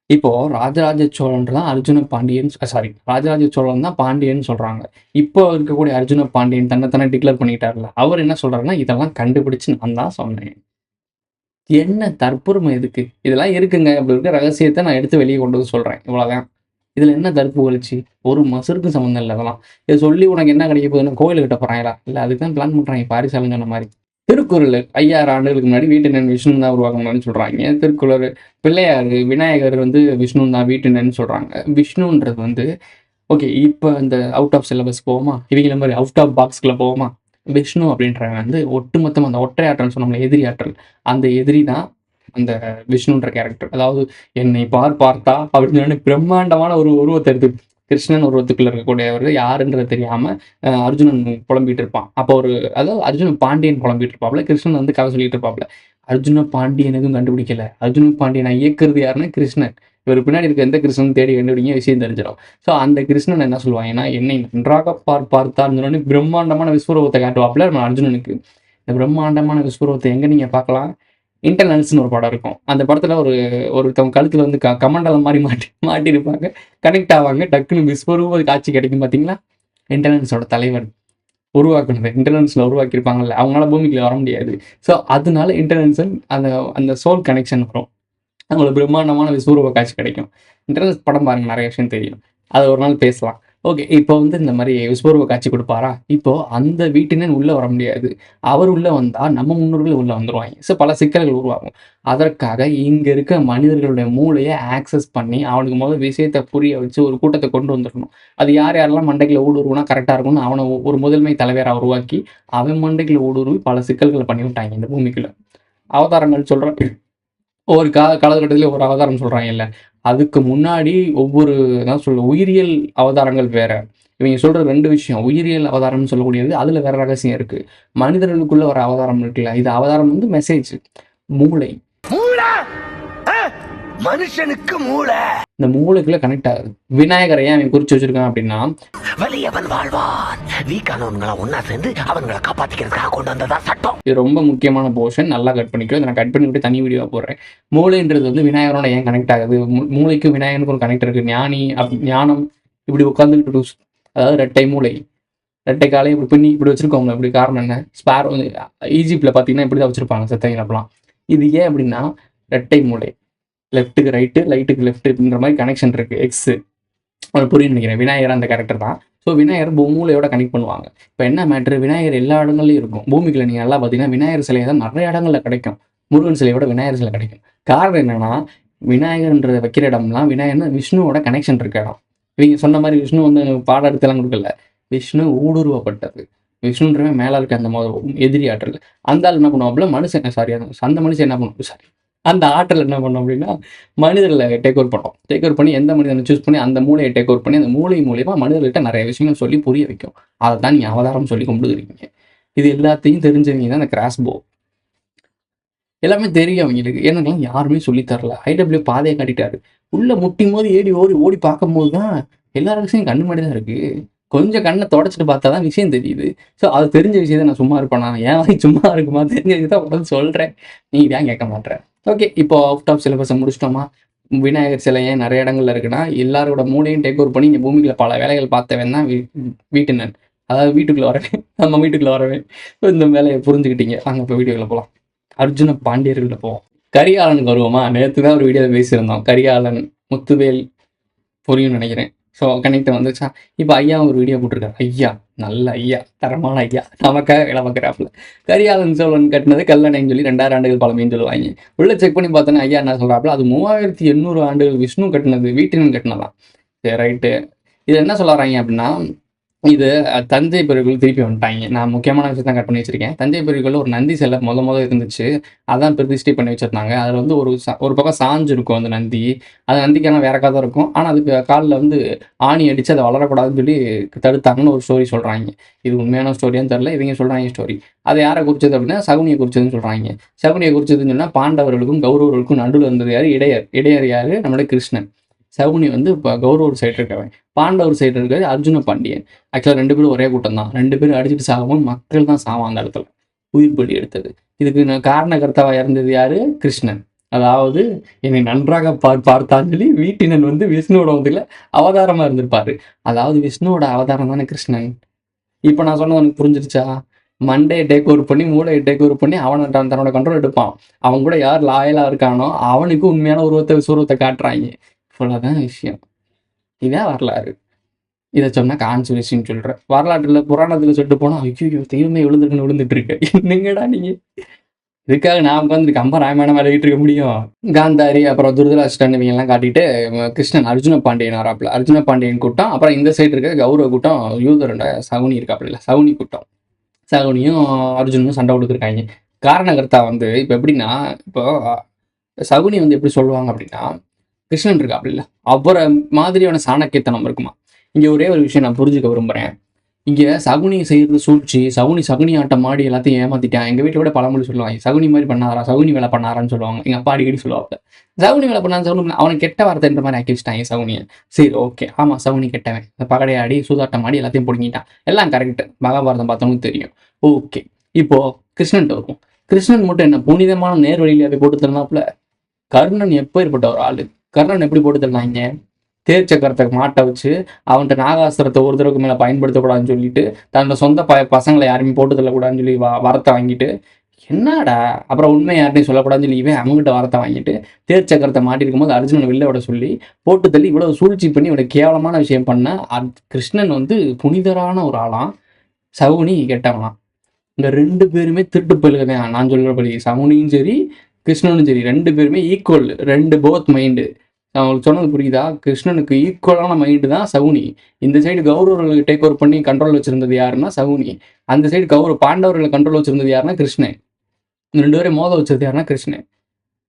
இப்போ ராஜராஜ சோழன் தான் அர்ஜுன பாண்டியன், சாரி, ராஜராஜ சோழன் தான் பாண்டியன்னு சொல்றாங்க. இப்போ இருக்கக்கூடிய அர்ஜுன பாண்டியன் தன்னை டிக்ளேர் பண்ணிக்கிட்டார்ல, அவர் என்ன சொல்றாருன்னா, இதெல்லாம் கண்டுபிடிச்சு நான் தான் சொன்னேன். என்ன தற்பெருமை எதுக்கு? இதெல்லாம் இருக்குங்க. இப்படி இருக்க ரகசியத்த நான் எடுத்து வெளிய கொண்டு வந்து சொல்றேன். இவ்வளோதான். இதுல என்ன தற்புகழ்ச்சி? ஒரு மசருக்கும் சம்மந்தம் இல்ல இதெல்லாம். இத சொல்லி உனக்கு என்ன கிடைக்க போகுதுன்னு கோயில் கட்ட போறாங்களா? இல்ல அதுக்கு தான் பிளான் பண்றாங்க பாரிசாலன் சொன்ன மாரி. திருக்குறள் 5000 ஆண்டுகளுக்கு முன்னாடி வீட்டினன் விஷ்ணு தான் உருவாக்குனாருன்னு சொல்றாங்க. திருக்குறள் பிள்ளையார், விநாயகர் வந்து விஷ்ணு தான் வீட்டினன்னு சொல்றாங்க. விஷ்ணுன்றது வந்து ஓகே, இப்ப இந்த அவுட் ஆஃப் சிலபஸ் போவோமா? இவங்கள மாரி அவுட் ஆஃப் பாக்ஸ்குள்ள போவோமா? விஷ்ணு அப்படின்றவன் வந்து ஒட்டுமொத்தமா அந்த ஒற்றை ஆற்றல்னு சொன்னோம்ல, எதிரி ஆற்றல். அந்த எதிரி தான் அந்த விஷ்ணுன்ற கேரக்டர். அதாவது என்னை பார்த்தா அப்படின்னு சொல்லி பிரம்மாண்டமான ஒரு உருவத்தை எடுத்து கிருஷ்ணன் உருவத்துக்குள்ள இருக்கக்கூடியவர் யாருன்றது தெரியாம அர்ஜுனன் புலம்பிட்டு இருப்பான். அப்போ அதாவது அர்ஜுனன் பாண்டியன் புலம்பிட்டு இருப்பாப்ல, கிருஷ்ணன் வந்து கதை சொல்லிட்டு இருப்பாப்ல. அர்ஜுன பாண்டியன் எதுவும் கண்டுபிடிக்கல. அர்ஜுன பாண்டியனை இயக்குறது யாருன்னா கிருஷ்ணன். இவர் பின்னாடி இருக்க எந்த கிருஷ்ணன் தேடி கண்டுபிடிங்க விஷயம் தெரிஞ்சிடும். ஸோ அந்த கிருஷ்ணன் என்ன சொல்லுவாங்கன்னா, என்னை நன்றாக பார்த்தான்னு சொன்னோடனே பிரம்மாண்டமான விஸ்வரூபத்தை காட்டுவாப்ல நம்ம அர்ஜுனனுக்கு. இந்த பிரம்மாண்டமான விஸ்வரூபத்தை எங்க நீங்க பார்க்கலாம்? இன்டர்னல்ஸ்னு ஒரு படம் இருக்கும். அந்த படத்துல ஒருத்தவங்க கழுத்துல வந்து கமண்டலம் மாதிரி மாட்டியிருப்பாங்க. கனெக்ட் ஆவாங்க. டக்குன்னு விஸ்வரூப காட்சி கிடைக்கும் பார்த்தீங்களா? இன்டர்னல்ஸோட தலைவர் உருவாக்குனது. இன்டர்னல்ஸ்ல உருவாக்கியிருப்பாங்கல்ல, அவங்களால பூமிக்குள்ள வர முடியாது. ஸோ அதனால இன்டர்னல்ஸ் அந்த அந்த சோல் கனெக்ஷன் வரும். அவங்களுக்கு பிரம்மாண்டமான விஸ்வரூப காட்சி கிடைக்கும். இன்டர்னல் படம் பாருங்க, நிறைய விஷயம் தெரியும். அதை ஒரு நாள் பேசலாம். ஓகே, இப்போ வந்து இந்த மாதிரி விஸ்வரூப காட்சி கொடுப்பாரா? இப்போ அந்த வீட்டினன் உள்ள வர முடியாது. அவர் உள்ள வந்தா நம்ம முன்னோர்கள் உள்ள வந்துருவாங்க. ஸோ பல சிக்கல்கள் உருவாகும். அதற்காக இங்க இருக்க மனிதர்களுடைய மூளையை ஆக்சஸ் பண்ணி அவனுக்கு முதல் விஷயத்தை புரிய வச்சு ஒரு கூட்டத்தை கொண்டு வந்துடணும். அது யாரெல்லாம் மண்டைக்குள்ள ஊடுருவுனா கரெக்டாக இருக்கும்னு அவனை ஒரு முதன்மை தலைவராக உருவாக்கி அவன் மண்டைக்குள்ள ஊடுருவி பல சிக்கல்களை பண்ணி விட்டாங்க இந்த பூமிக்குள்ள. அவதாரங்கள் சொல்றேன், ஒவ்வொரு காலகட்டத்திலே ஒரு அவதாரம் சொல்றாங்கல்ல, அதுக்கு முன்னாடி ஒவ்வொரு உயிரியல் அவதாரங்கள் வேற. இவங்க சொல்ற 2 விஷயம். உயிரியல் அவதாரம்னு சொல்லக்கூடியது அதுல வேற ரகசியம் இருக்கு. மனிதர்களுக்குள்ள ஒரு அவதாரம் இருக்குல்ல, இது அவதாரம் வந்து மெசேஜ். மூளை, மனுஷனுக்கு மூளை. இந்த மூளைக்குள்ள கனெக்ட் ஆகுது. விநாயகரை ஏன் அவன் குறிச்சு வச்சிருக்கான் அப்படின்னா, வலியவன் வாழ்வான், வீக்கானவன்களை ஒன்னா சேர்ந்து அவங்களை காப்பாத்திக்கிறதுக்காக கொண்டு வந்ததா சட்டம். இது ரொம்ப முக்கியமான போர்ஷன். நல்லா கட் பண்ணிக்கோ. இதை நான் கட் பண்ணிவிட்டு தனி வீடியோ போடுறேன். மூளைன்றது வந்து விநாயகரோட ஏன் கனெக்ட் ஆகுது? மூளைக்கும் விநாயகனுக்கும் ஒரு கனெக்ட் இருக்கு. ஞானம் இப்படி உட்காந்துக்கிட்டு, அதாவது ரெட்டை மூளை, ரெட்டை காலை இப்படி பின்னி இப்படி வச்சிருக்கோங்க. இப்படி காரணம் என்ன? ஸ்பேர் வந்து ஈஜிப்ட்ல பார்த்தீங்கன்னா இப்படி தான் வச்சிருப்பாங்க செத்தவங்களப்பெல்லாம். இது ஏன் அப்படின்னா ரெட்டை மூளை, லெஃப்ட்டுக்கு ரைட்டு, ரைட்டுக்கு லெஃப்ட் அப்படின்ற மாதிரி கனெக்ஷன் இருக்கு. எக்ஸ் அவனுக்கு புரியும் நினைக்கிறேன். விநாயகர் அந்த கேரக்டர் தான். ஸோ விநாயகர் மூளையோட கனெக்ட் பண்ணுவாங்க. இப்போ என்ன மேட்ரு, விநாயகர் எல்லா இடங்கள்லையும் இருக்கும். பூமிக்குள்ள நீங்கள் நல்லா பார்த்தீங்கன்னா விநாயகர் சிலையை தான் நிறைய இடங்கள்ல கிடைக்கும். முருகன் சிலையோட விநாயகர் சிலை கிடைக்கும். காரணம் என்னன்னா, விநாயகர்ன்றதை வைக்கிற இடம்லாம் விநாயகர் விஷ்ணுவோட கனெக்ஷன் இருக்க இடம். இவங்க சொன்ன மாதிரி விஷ்ணு வந்து பாடம் எடுத்துலாம் கொடுக்கல. விஷ்ணு ஊடுருவப்பட்டது. விஷ்ணுன்றவே மேலே இருக்க அந்த எதிரி ஆற்றல். அந்த ஆள் என்ன பண்ணுவாப்புல, மனுஷன் அந்த மனுஷன் என்ன பண்ணுவோம், அந்த ஆற்றல் என்ன பண்ணோம் அப்படின்னா மனிதர்களை டேக் ஓவர் பண்ணோம். டேக் ஓவர் பண்ணி எந்த மனிதனை சூஸ் பண்ணி அந்த மூளையை டேக் ஓவர் பண்ணி அந்த மூளை மூலியமாக மனிதர்கிட்ட நிறைய விஷயங்கள் சொல்லி புரிய வைக்கும். அதை தான் நீங்கள் அவதாரம் சொல்லி கும்பிடுறீங்க. இது எல்லாத்தையும் தெரிஞ்சவங்க தான் அந்த கிராஸ்போ. எல்லாமே தெரியும் அவங்களுக்கு. எனக்குலாம் யாருமே சொல்லித்தரல. ஐடபிள்யூ பாதையை காட்டிட்டாரு. உள்ள முட்டியும் போது ஓடி பார்க்கும்போது தான் எல்லா விஷயம் கண்ணு மாதிரி தான் இருக்கு. கொஞ்சம் கண்ணை தொடச்சிட்டு பார்த்தா தான் விஷயம் தெரியுது. ஸோ அது தெரிஞ்ச விஷயத்தை நான் சும்மா இருப்பேனா? ஏன் வாய் சும்மா இருக்குமா? தெரிஞ்ச விஷயத்தை உடனே சொல்கிறேன், நீ ஏன் கேட்க மாட்டேற? ஓகே, இப்போ அவுட் ஆஃப் சிலபஸை முடிச்சிட்டோமா? விநாயகர் சிலை ஏன் நிறைய இடங்கள்ல இருக்குன்னா, எல்லாரோட மூளையும் டேக் ஓவர் பண்ணி இங்கே பூமிக்குள்ள பல வேலைகள் பார்த்தவன் தான் வீட்டினன். அதாவது வீட்டுக்குள்ள வரவேன், நம்ம வீட்டுக்குள்ள வரவேன். இந்த வேலையை புரிஞ்சுக்கிட்டீங்க. வாங்க இப்போ வீடியோவில் போகலாம். அர்ஜுன பாண்டியர்கள்ட்ட போவோம். கரிகாலனுக்கு வருவோமா? நேற்று தான் ஒரு வீடியோ பேசியிருந்தோம். கரிகாலன், முத்துவேல் புரியும்னு நினைக்கிறேன். ஸோ கனெக்ட் வந்துச்சா? இப்போ ஐயா ஒரு வீடியோ போட்டிருக்காரு. ஐயா நல்ல ஐயா, தரமான ஐயா, நமக்காக வேலை பார்க்குறாப்புல. கரிகாலன் சோழன் கட்டினது கல்லணைன்னு சொல்லி 2000 ஆண்டுகள் பழமைன்னு சொல்லுவாங்க. உள்ள செக் பண்ணி பார்த்தோன்னா ஐயா என்ன சொல்கிறாப்புல, அது 3800 ஆண்டுகள் விஷ்ணு கட்டினது, வீட்டினன் கட்டினதான். சரி ரைட்டு. இது என்ன சொல்ல வராங்க அப்படின்னா, இது தஞ்சை பெரிய கோயில் திருப்பி வந்துட்டாங்க. நான் முக்கியமான விஷயத்தை கட் பண்ணி வச்சிருக்கேன். தஞ்சை பெரிய கோயிலில் ஒரு நந்தி சிலை முத இருந்துச்சு. அதான் பிரதிஷ்டை பண்ணி வச்சிருந்தாங்க. அதில் வந்து ஒரு பக்கம் சாஞ்சு இருக்கும் அந்த நந்தி. அது நந்திக்கான வேற கதை இருக்கும். ஆனால் அதுக்கு காலில் வந்து ஆணி அடித்து அதை வளரக்கூடாதுன்னு சொல்லி தடுத்தாங்கன்னு ஒரு ஸ்டோரி சொல்கிறாங்க. இது உண்மையான ஸ்டோரியான்னு தெரில, இவங்க சொல்கிறாங்க ஸ்டோரி. அதை யாரை குறிச்சது அப்படின்னா சகுனியை குறிச்சதுன்னு சொல்கிறாங்க. சகுனியை குறிச்சதுன்னு சொன்னால் பாண்டவர்களுக்கும் கௌரவர்களுக்கும் நடுவில் இருந்தது யார்? இடையர். இடையர் யார்? நம்மளுடைய கிருஷ்ணன். சகுனி வந்து இப்போ கௌரவர் சைடு இருக்கவன், பாண்டவர் சைடு இருக்கிறது அர்ஜுன பாண்டியன். ஆக்சுவலாக 2 பேரும் ஒரே கூட்டம் தான். 2 பேரும் அடிச்சுட்டு சாகும்போது மக்கள் தான் சாவான் அந்த இடத்துல, உயிர் பலி எடுத்தது. இதுக்கு காரணகர்த்தாவாக இருந்தது யாரு? கிருஷ்ணன். அதாவது என்னை நன்றாக பார்த்தான்னு சொல்லி வீட்டினன் வந்து விஷ்ணுவோட வந்து அவதாரமாக இருந்திருப்பாரு. அதாவது விஷ்ணுவோட அவதாரம் தானே கிருஷ்ணன். இப்போ நான் சொன்னது உனக்கு புரிஞ்சிருச்சா? மண்டையை டேக் ஓவர் பண்ணி மூளையை டேக் ஓவர் பண்ணி அவனை தன்னோட கண்ட்ரோல் எடுப்பான். அவன் கூட யார் லாயலாக இருக்கானோ அவனுக்கு உண்மையான உருவத்தை காட்டுறாங்க. இவ்வளோதான் விஷயம். இதான் வரலாறு. இதை சொன்னால் கான்ஸ்பிரசின்னு சொல்கிறேன். வரலாற்றில் புராணத்தில் சொல்லிட்டு போனால் ஐயோ தெய்வமே விழுந்துட்டு இருக்கு. என்னங்கடா நீங்கள்? இதுக்காக நான் உட்காந்து கம்ப ராமாயணம் விளையிட்டு இருக்க முடியும்? காந்தாரி அப்புறம் துருதராஷ்டிரன் இவங்கெல்லாம் காட்டிட்டு கிருஷ்ணன் அர்ஜுன பாண்டியன் வராப்புல. அர்ஜுன பாண்டியன் கூட்டம், அப்புறம் இந்த சைடு இருக்க கௌரவ கூட்டம், யூதரோட சகுனி இருக்காப்புல, சகுனி கூட்டம். சகுனியும் அர்ஜுனும் சண்டை கொடுத்துருக்காங்க. காரணகர்த்தா வந்து இப்போ எப்படின்னா, இப்போ சகுனி வந்து எப்படி சொல்லுவாங்க அப்படின்னா, கிருஷ்ணன் இருக்காப்புல அவரை மாதிரியான சாணக்கியத்தனம் இருக்குமா. இங்கே ஒரே ஒரு விஷயம் நான் புரிஞ்சுக்க விரும்புகிறேன். இங்கே சகுனி செய்கிறது சூழ்ச்சி, சகுனி ஆட்டம் மாடி எல்லாத்தையும் ஏமாத்திட்டான். எங்கள் வீட்டில் கூட பழமொழி சொல்லுவாங்க, சகுனி மாதிரி பண்ணாரா, சகுனி வேலை பண்ணாரான்னு சொல்லுவாங்க. எங்கள் அப்பா அடிக்கடி சொல்லுவாங்க, சகுனி வேலை பண்ணான்னு சகுனி அவனை கெட்ட வார்த்தைன்ற மாதிரி ஆக்கி வச்சிட்டாங்க சகுனியை. சரி ஓகே, ஆமாம் சகுனி கெட்டவன், இந்த பகடையாடி சூதாட்டம் ஆடி எல்லாத்தையும் பிடிங்கிட்டான், எல்லாம் கரெக்டு, மகாபாரதம் பார்த்தவனுக்கு தெரியும். ஓகே, இப்போது கிருஷ்ணன்ட்டு இருக்கும். கிருஷ்ணன் மட்டும் என்ன புனிதமான நேர்வழியில் அதை போட்டு தரலாப்புல. கர்ணன் எப்போ ஏற்பட்ட ஒரு ஆள், கர்ணன் எப்படி போட்டு தரலாங்க? தேர் சக்கரத்தை மாட்ட வச்சு அவன்கிட்ட நாகாஸ்திரத்தை ஒரு தடவைக்கு மேலே பயன்படுத்தக்கூடாதுன்னு சொல்லிட்டு தன்னோட சொந்த பசங்களை யாருமே போட்டு தள்ளக்கூடாதுன்னு சொல்லி வரத்தை வாங்கிட்டு, என்னடா அப்புறம் உண்மை யார்ட்டையும் சொல்லக்கூடாதுன்னு சொல்லி இவன் அவங்ககிட்ட வரத்தை வாங்கிட்டு தேர் சக்கரத்தை மாட்டிருக்கும் போது அர்ஜுனனை வெளில விட சொல்லி போட்டு தள்ளி இவ்வளவு சூழ்ச்சி பண்ணி இவ்வளோ கேவலமான விஷயம் பண்ண கிருஷ்ணன் வந்து புனிதரான ஒரு ஆளாம், சகுனி கெட்டவனாம். இந்த 2 பேருமே திருட்டு பயிலுதான். நான் சொல்கிறபடி சகுனியும் சரி கிருஷ்ணனும் சரி 2 பேருமே ஈக்குவல், 2 போத் மைண்டு. அவங்களுக்கு சொன்னது புரியுதா? கிருஷ்ணனுக்கு ஈக்குவலான மைண்டு தான் சகுனி. இந்த சைடு கௌரவர்களை டேக் ஓவர் பண்ணி கண்ட்ரோல் வச்சிருந்தது யாருன்னா சகுனி. அந்த சைடு பாண்டவர்களை கண்ட்ரோல் வச்சிருந்தது யாருன்னா கிருஷ்ணன். இந்த 2 பேரும் மோத வச்சது யாருன்னா கிருஷ்ணன்.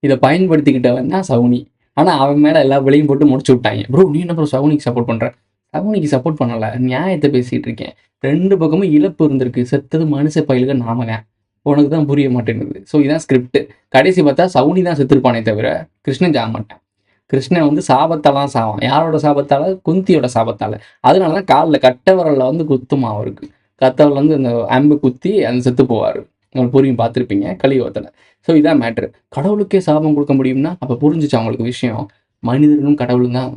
இதை பயன்படுத்திக்கிட்டவன் தான் சகுனி. ஆனால் அவன் மேலே எல்லா விலையும் போட்டு முடிச்சு விட்டாங்க. ப்ரோ நீ என்ன ப்ரோ சகுனிக்கு சப்போர்ட் பண்ணுற? சகுனிக்கு சப்போர்ட் பண்ணலை, நியாயத்தை பேசிகிட்டு இருக்கேன். 2 பக்கமும் இழப்பு இருந்திருக்கு. செத்தது மனுஷ பயிலுக நாம தான். உனக்கு தான் புரிய மாட்டேங்குது. ஸோ இதான் ஸ்கிரிப்ட். கடைசி பார்த்தா சகுனி தான் செத்துருப்பானே தவிர கிருஷ்ணன் சாக மாட்டான். கிருஷ்ணன் வந்து சாபத்தாலாம் சாவான். யாரோட சாபத்தால்? குந்தியோட சாபத்தால். அதனால தான் காலில் கட்டவரலில் வந்து குத்துமா அவருக்கு. கத்தவரில் வந்து அந்த அம்பு குத்தி அந்த செத்து போவார். உங்களுக்கு புரியும், பார்த்துருப்பீங்க கலியுகத்தில். ஸோ இதான் மேட்ரு. கடவுளுக்கே சாபம் கொடுக்க முடியும்னா அப்போ புரிஞ்சிச்சு அவங்களுக்கு விஷயம். மனிதனும் கடவுளும் தான்.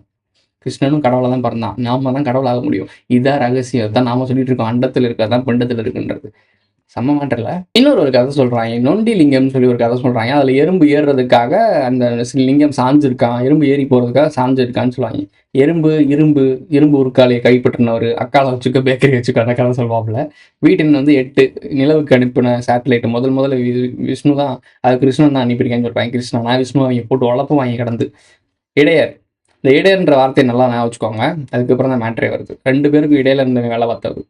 கிருஷ்ணனும் கடவுளை தான் பிறந்தான், நாம தான் கடவுளாக முடியும். இதான் ரகசியம் தான் நாம சொல்லிட்டு இருக்கோம். அண்டத்தில் இருக்கிறதான் பிண்டத்தில் இருக்குன்றது செம்ம மேட்டர்ல. இன்னொரு கதை சொல்றாங்க, நொண்டி லிங்கம்னு சொல்லி ஒரு கதை சொல்றாங்க. அதுல எறும்பு ஏறுறதுக்காக அந்த லிங்கம் சாஞ்சிருக்கான், எறும்பு ஏறி போறதுக்காக சாஞ்சிருக்கான்னு சொல்லுவாங்க. இரும்பு உருக்காலையை கைப்பற்றினவர் அக்காலை வச்சுக்க பேக்கரி வச்சுக்க அந்த கதை சொல்லுவாப்புல. வீட்டின் வந்து 8 நிலவுக்கு அனுப்பின சேட்டலைட் முதல்ல விஷ்ணு தான், அது கிருஷ்ணன் தான் அனுப்பியிருக்கேன்னு சொல்றாங்க. கிருஷ்ணனா விஷ்ணு அவங்க போட்டு உழப்பு வாங்கி கிடந்து இடையர். இந்த இடையர்ன்ற வார்த்தையை நல்லா ஞாபகம் வச்சுக்கோங்க. அதுக்கப்புறம் தான் மேட்ரே வருது. 2 பேருக்கும் இடையில இருந்த வேலை பார்த்தது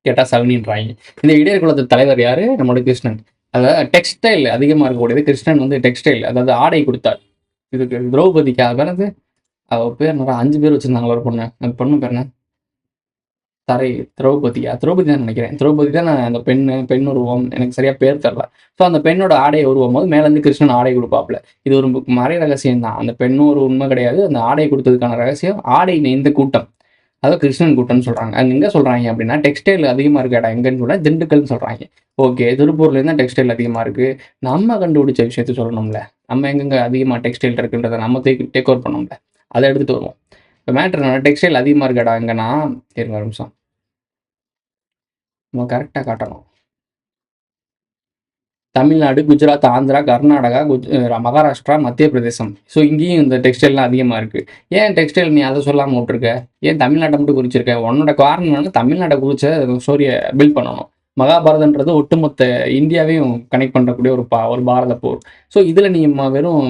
கேட்டால் சகுனின்றாங்க. இந்த இடையர் குலத்து தலைவர் யாரு? நம்மளோட கிருஷ்ணன். அதாவது டெக்ஸ்டைல் அதிகமாக இருக்கக்கூடியது. கிருஷ்ணன் வந்து டெக்ஸ்டைல், அதாவது ஆடை கொடுத்தார். இதுக்கு திரௌபதிக்கு பேரது அவள் பேர் நிறைய 5 பேர் வச்சிருந்தாங்களா ஒரு பொண்ணு. அந்த பொண்ணு பேர் என்ன? திரௌபதி தான் நினைக்கிறேன். திரௌபதி தான். அந்த பெண் உருவம் எனக்கு சரியா பேர் தரல. ஸோ அந்த பெண்ணோட ஆடையை உருவும் போது மேலேருந்து கிருஷ்ணன் ஆடை கொடுப்பாப்புல. இது ஒரு மறை ரகசியம் தான். அந்த பெண்ணும் ஒரு உண்மை கிடையாது. அந்த ஆடை கொடுத்ததுக்கான ரகசியம் ஆடை நெய்ந்த கூட்டம், அதாவது கிருஷ்ணன் கூட்டம்னு சொல்றாங்க. அங்கே எங்கே சொல்றாங்க அப்படின்னா டெக்ஸ்டைல் அதிகமாக இருக்க இடம் எங்கன்னு சொல்ல திண்டுக்கல்னு சொல்றாங்க. ஓகே, திருப்பூர்லேருந்து தான் டெக்ஸ்டைல் அதிகமாக இருக்கு. நம்ம கண்டுபிடிச்ச விஷயத்த சொல்லணும்ல, நம்ம எங்கெங்க அதிகமாக டெக்ஸ்டைல் இருக்குன்றதை நம்ம டேக் ஓவர் பண்ணோம்ல, அதை எடுத்துகிட்டு வருவோம். இப்போ மேட்ரு டெக்ஸ்டைல் அதிகமாக இருக்க இடம் எங்கன்னா இருங்க ஒரு நிமிஷம், நம்ம கரெக்டாக காட்டணும். தமிழ்நாடு, குஜராத், ஆந்திரா, கர்நாடகா, மகாராஷ்டிரா, மத்திய பிரதேசம். ஸோ இங்கேயும் இந்த டெக்ஸ்டைல்லாம் அதிகமாக இருக்குது. ஏன் டெக்ஸ்டைல் நீ அதை சொல்லாமல் விட்டுருக்க? ஏன் தமிழ்நாட்டை மட்டும் குறிச்சிருக்க? உன்னோட காரணம் என்னன்னா தமிழ்நாட்டை குறிச்ச ஸ்டோரியை பில்ட் பண்ணணும். மகாபாரதன்றது ஒட்டுமொத்த இந்தியாவையும் கனெக்ட் பண்ணக்கூடிய ஒரு பாரத போர். ஸோ இதில் நீ வெறும்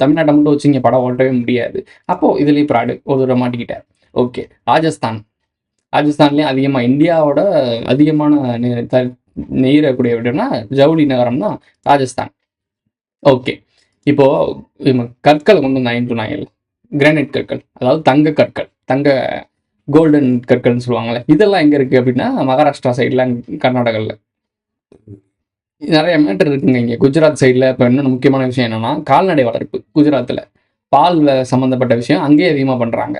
தமிழ்நாட்டை மட்டும் வச்சு இங்கே படம் ஓட்டவே முடியாது. அப்போது இதுலேயும் ப்ராடு ஒரு தடவை மாட்டிக்கிட்டேன். ஓகே, ராஜஸ்தான்லேயும் அதிகமாக இந்தியாவோட அதிகமான நெய்யக்கூடிய விடனா ஜவுளி நகரம்னா ராஜஸ்தான். ஓகே, இப்போது கற்களை கொண்டு வந்தாங்க சொன்னாங்க, கிரானைட் கற்கள், அதாவது தங்க கற்கள், கோல்டன் கற்கள்னு சொல்லுவாங்கள்ல. இதெல்லாம் எங்கே இருக்குது அப்படின்னா மகாராஷ்டிரா சைடில், கர்நாடகாவில் நிறைய மேட்டர் இருக்குங்க. இங்கே குஜராத் சைடில் இப்போ இன்னொன்று முக்கியமான விஷயம் என்னென்னா கால்நடை வளர்ப்பு. குஜராத்தில் பால் சம்மந்தப்பட்ட விஷயம் அங்கேயே அதிகமாக பண்ணுறாங்க.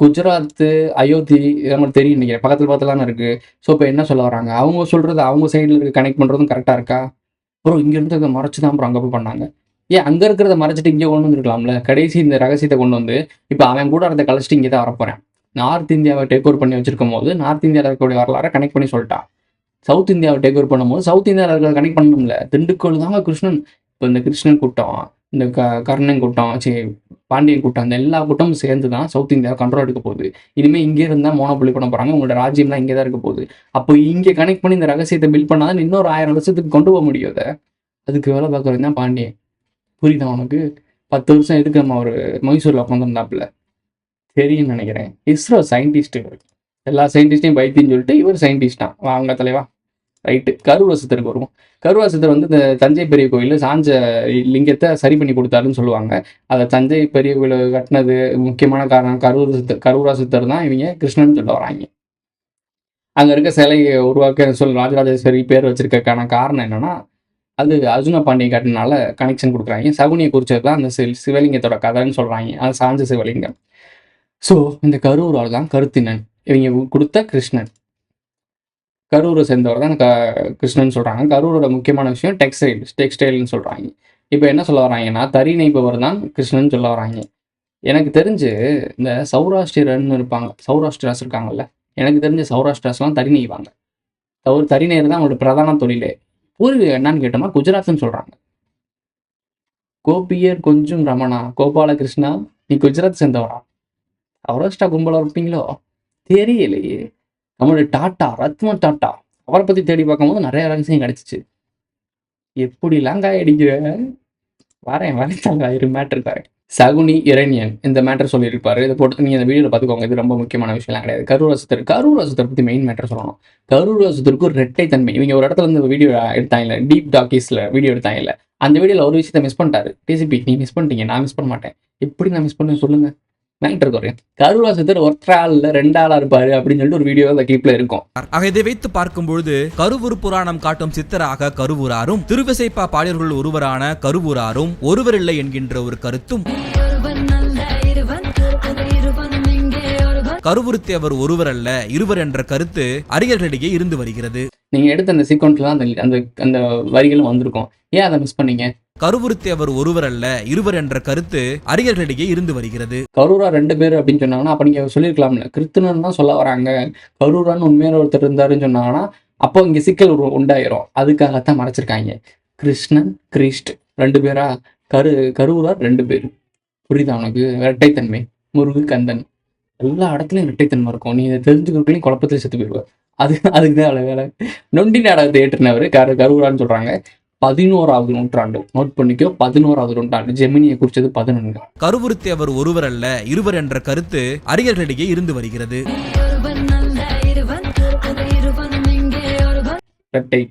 குஜராத்து, அயோத்தி இதெல்லாம் தெரியும் நினைக்கிறேன். பக்கத்துல தானே இருக்கு. ஸோ இப்போ என்ன சொல்ல வராங்க? அவங்க சொல்றது அவங்க சைடில் இருக்க கனெக்ட் பண்ணுறதும் கரெக்டாக இருக்கா? ப்ரோ இங்கே இருந்ததை மறைச்சு தான் ப்ரோ அங்கே போய் பண்ணாங்க. ஏன் அங்கே இருக்கிறத மறைச்சிட்டு இங்கே கொண்டு வந்துருக்கலாம்ல? கடைசி இந்த ரகசியத்தை கொண்டு வந்து இப்போ அவன் கூட இருந்த கழிச்சிட்டு இங்கே தான் வரப்போகிறேன். நார்த் இந்தியாவை டேக் ஓவர் பண்ணி வச்சிருக்கும் போது நார்த் இந்தியாவில் இருக்கக்கூடிய வரலாறை கனெக்ட் பண்ணி சொல்லிட்டான். சவுத் இந்தியாவை டேக் ஓவர் பண்ணும்போது சவுத் இந்தியாவில் இருக்கிறத கனெக்ட் பண்ணணும்ல. திண்டுக்கல் தாங்க கிருஷ்ணன். இப்போ இந்த கிருஷ்ணன் கூட்டம், இந்த கர்ணன் கூட்டம், பாண்டியன் கூட்டம், அந்த எல்லா கூட்டமும் சேர்ந்து தான் சவுத் இந்தியாவை கண்ட்ரோல் எடுக்க போகுது. இனிமேல் இங்கே இருந்தால் மோனோபொலி பண்ண போகிறாங்க. உங்களோட ராஜ்யம்லாம் இங்கே தான் இருக்க போகுது. அப்போ இங்கே கனெக்ட் பண்ணி இந்த ரகசியத்தை பில்ட் பண்ணாதான் இன்னொரு 1000 வருஷத்துக்கு கொண்டு போக முடியும். அதை அதுக்கு வேலை பார்க்குறது தான் பாண்டியன். புரியுதா உனக்கு? 10 வருஷம் எதுக்கு நம்ம ஒரு மைசூரில் உட்காந்துருந்தாப்புல தெரியும்னு நினைக்கிறேன். இஸ்ரோ சயின்டிஸ்ட் இவர். எல்லா சயின்டிஸ்டையும் பைத்தின்னு சொல்லிட்டு இவர் சயின்டிஸ்ட் தான். வாங்க தலைவா. ரைட்டு. கரூர சித்தருக்கு வருவோம். கரூர சித்தர் வந்து இந்த தஞ்சை பெரிய கோயில் சாஞ்ச லிங்கத்தை சரி பண்ணி கொடுத்தாருன்னு சொல்லுவாங்க. அதை தஞ்சை பெரிய கோயில் கட்டினது முக்கியமான காரணம் கரூரா சித்தர் தான் இவங்க கிருஷ்ணன் சொல்ல வராங்க. அங்கே இருக்க சிலையை உருவாக்க ராஜராஜேஸ்வரி பேர் வச்சிருக்கான காரணம் என்னன்னா, அது அர்ஜுன பாண்டியன் காட்டினால கனெக்ஷன் கொடுக்குறாங்க. சகுனியை குறிச்சது தான் அந்த சிவலிங்கத்தோட கதைன்னு சொல்கிறாங்க. அது சாஞ்ச சிவலிங்கம். ஸோ இந்த கரூரால் தான் கருத்தினன் இவங்க கொடுத்த கிருஷ்ணன். கரூரை சேர்ந்தவர் தான் கிருஷ்ணன் சொல்கிறாங்க. கரூரோட முக்கியமான விஷயம் டெக்ஸ்டைல்னு சொல்கிறாங்க. இப்போ என்ன சொல்ல வராங்கன்னா, தறி நெய்பவர் தான் கிருஷ்ணன் சொல்ல வராங்க. எனக்கு தெரிஞ்சு இந்த சௌராஷ்டிரன்னு இருப்பாங்க, சௌராஷ்டிராஸ் இருக்காங்கல்ல, எனக்கு தெரிஞ்ச சௌராஷ்டிராஸ்லாம் தறி நெய்வாங்க. தறி நெய்கிறது தான் அவங்களோட பிரதான தொழிலே. பூர்வீகம் என்னன்னு கேட்டோம்னா குஜராத்னு சொல்கிறாங்க. கோபியர் கொஞ்சம் ரமணா கோபாலகிருஷ்ணா, நீ குஜராத் சேர்ந்தவரா? சௌராஷ்டிரா கும்பலாக இருப்பீங்களோ தெரியலையே. நம்மளுடைய டாட்டா, ரத்மன் டாட்டா, அவரை பற்றி தேடி பார்க்கும்போது நிறைய ரகசியம் கிடச்சிச்சு. எப்படிலாம் காய அடிக்கிற? வரேன் இரு மேட்ரு இருக்காரு. சகுனி இரணியன் இந்த மேட்டர் சொல்லியிருப்பாரு. இதை போட்டு நீங்கள் இந்த வீடியோவில் பார்த்துக்கோங்க. இது ரொம்ப முக்கியமான விஷயம்லாம் கிடையாது. கரூராசத்தர் பற்றி மெயின் மேட்டர் சொல்லணும். கரூராசத்தருக்கு ஒரு ரெட்டை தன்மை. இவங்க ஒரு இடத்துல இருந்து வீடியோ எடுத்தாங்கல்ல, டீப் டாக்கீஸில் வீடியோ எடுத்தாங்கல்ல, அந்த வீடியோவில் ஒரு விஷயத்தை மிஸ் பண்ணிட்டாரு. டிசிபி நீ மிஸ் பண்ணிட்டீங்க, நான் மிஸ் பண்ண மாட்டேன். எப்படி நான் மிஸ் பண்ணேன் சொல்லுங்கள்? மேட்டர் குறையும். கரூராசத்தர் ஒற்றை ஆள்ல 2 ஆளா இருப்பாரு அப்படின்னு சொல்லிட்டு ஒரு வீடியோ அந்த கிளிப்ல இருக்கும். ஆக இதை வைத்து பார்க்கும்பொழுது கருவூர் புராணம் காட்டும் சித்தராக கருவூராரும் திருவிசைப்பா பாடியர்கள் ஒருவரான கருவூராரும் ஒருவரில்லை என்கின்ற ஒரு கருத்தும், கருவூர்த்தேவர் ஒருவர் அல்ல இருவர் என்ற கருத்து அறிஞர்களிடையே இருந்து வருகிறது. நீங்க எடுத்த அந்த சீக்வன்ஸ்ல அந்த வரிகளும் வந்திருக்கும். ஏன் அதை மிஸ் பண்ணீங்க? கருவூர்த்தேவர் ஒருவர் அல்ல இருவர் என்ற கருத்து அறிஞர்களிடையே இருந்து வருகிறது. கரூரா 2 பேர் அப்படின்னு சொன்னாங்கன்னா அப்ப நீங்க சொல்லியிருக்கலாம்ல, கிருஷ்ணன் தான் சொல்ல வராங்க. கரூரான்னு உண்மையான ஒருத்தர் இருந்தாருன்னு சொன்னாங்கன்னா அப்போ இங்க சிக்கல் உண்டாயிரும். அதுக்காகத்தான் மறைச்சிருக்காங்க. கிருஷ்ணன் கிறிஸ்ட் 2 பேரா, கரூரார் 2 பேர். புரியுதா உனக்கு? இரட்டைத்தன்மை. முருகு கந்தன் எல்லா இடத்துலையும் இரட்டைத்தன்மை இருக்கும். நீ இதை தெரிஞ்சுக்கிறதுலையும் குழப்பத்தில் செத்து போயிடுவார். அதுக்கு தான் அவ்வளோ வேலை. நொண்டி நாடகத்தை ஏற்றினவர் கரூரான்னு சொல்றாங்க. 11வது நூற்றாண்டு. நோட் பண்ணிக்கோ, 11வது நூற்றாண்டு. ஜெமினியை குறிச்சது 11. கருவூர்த்தேவர் ஒருவர் அல்ல இருவர் என்ற கருத்து அறிஞர்களிடையே இருந்து வருகிறது. இரட்டை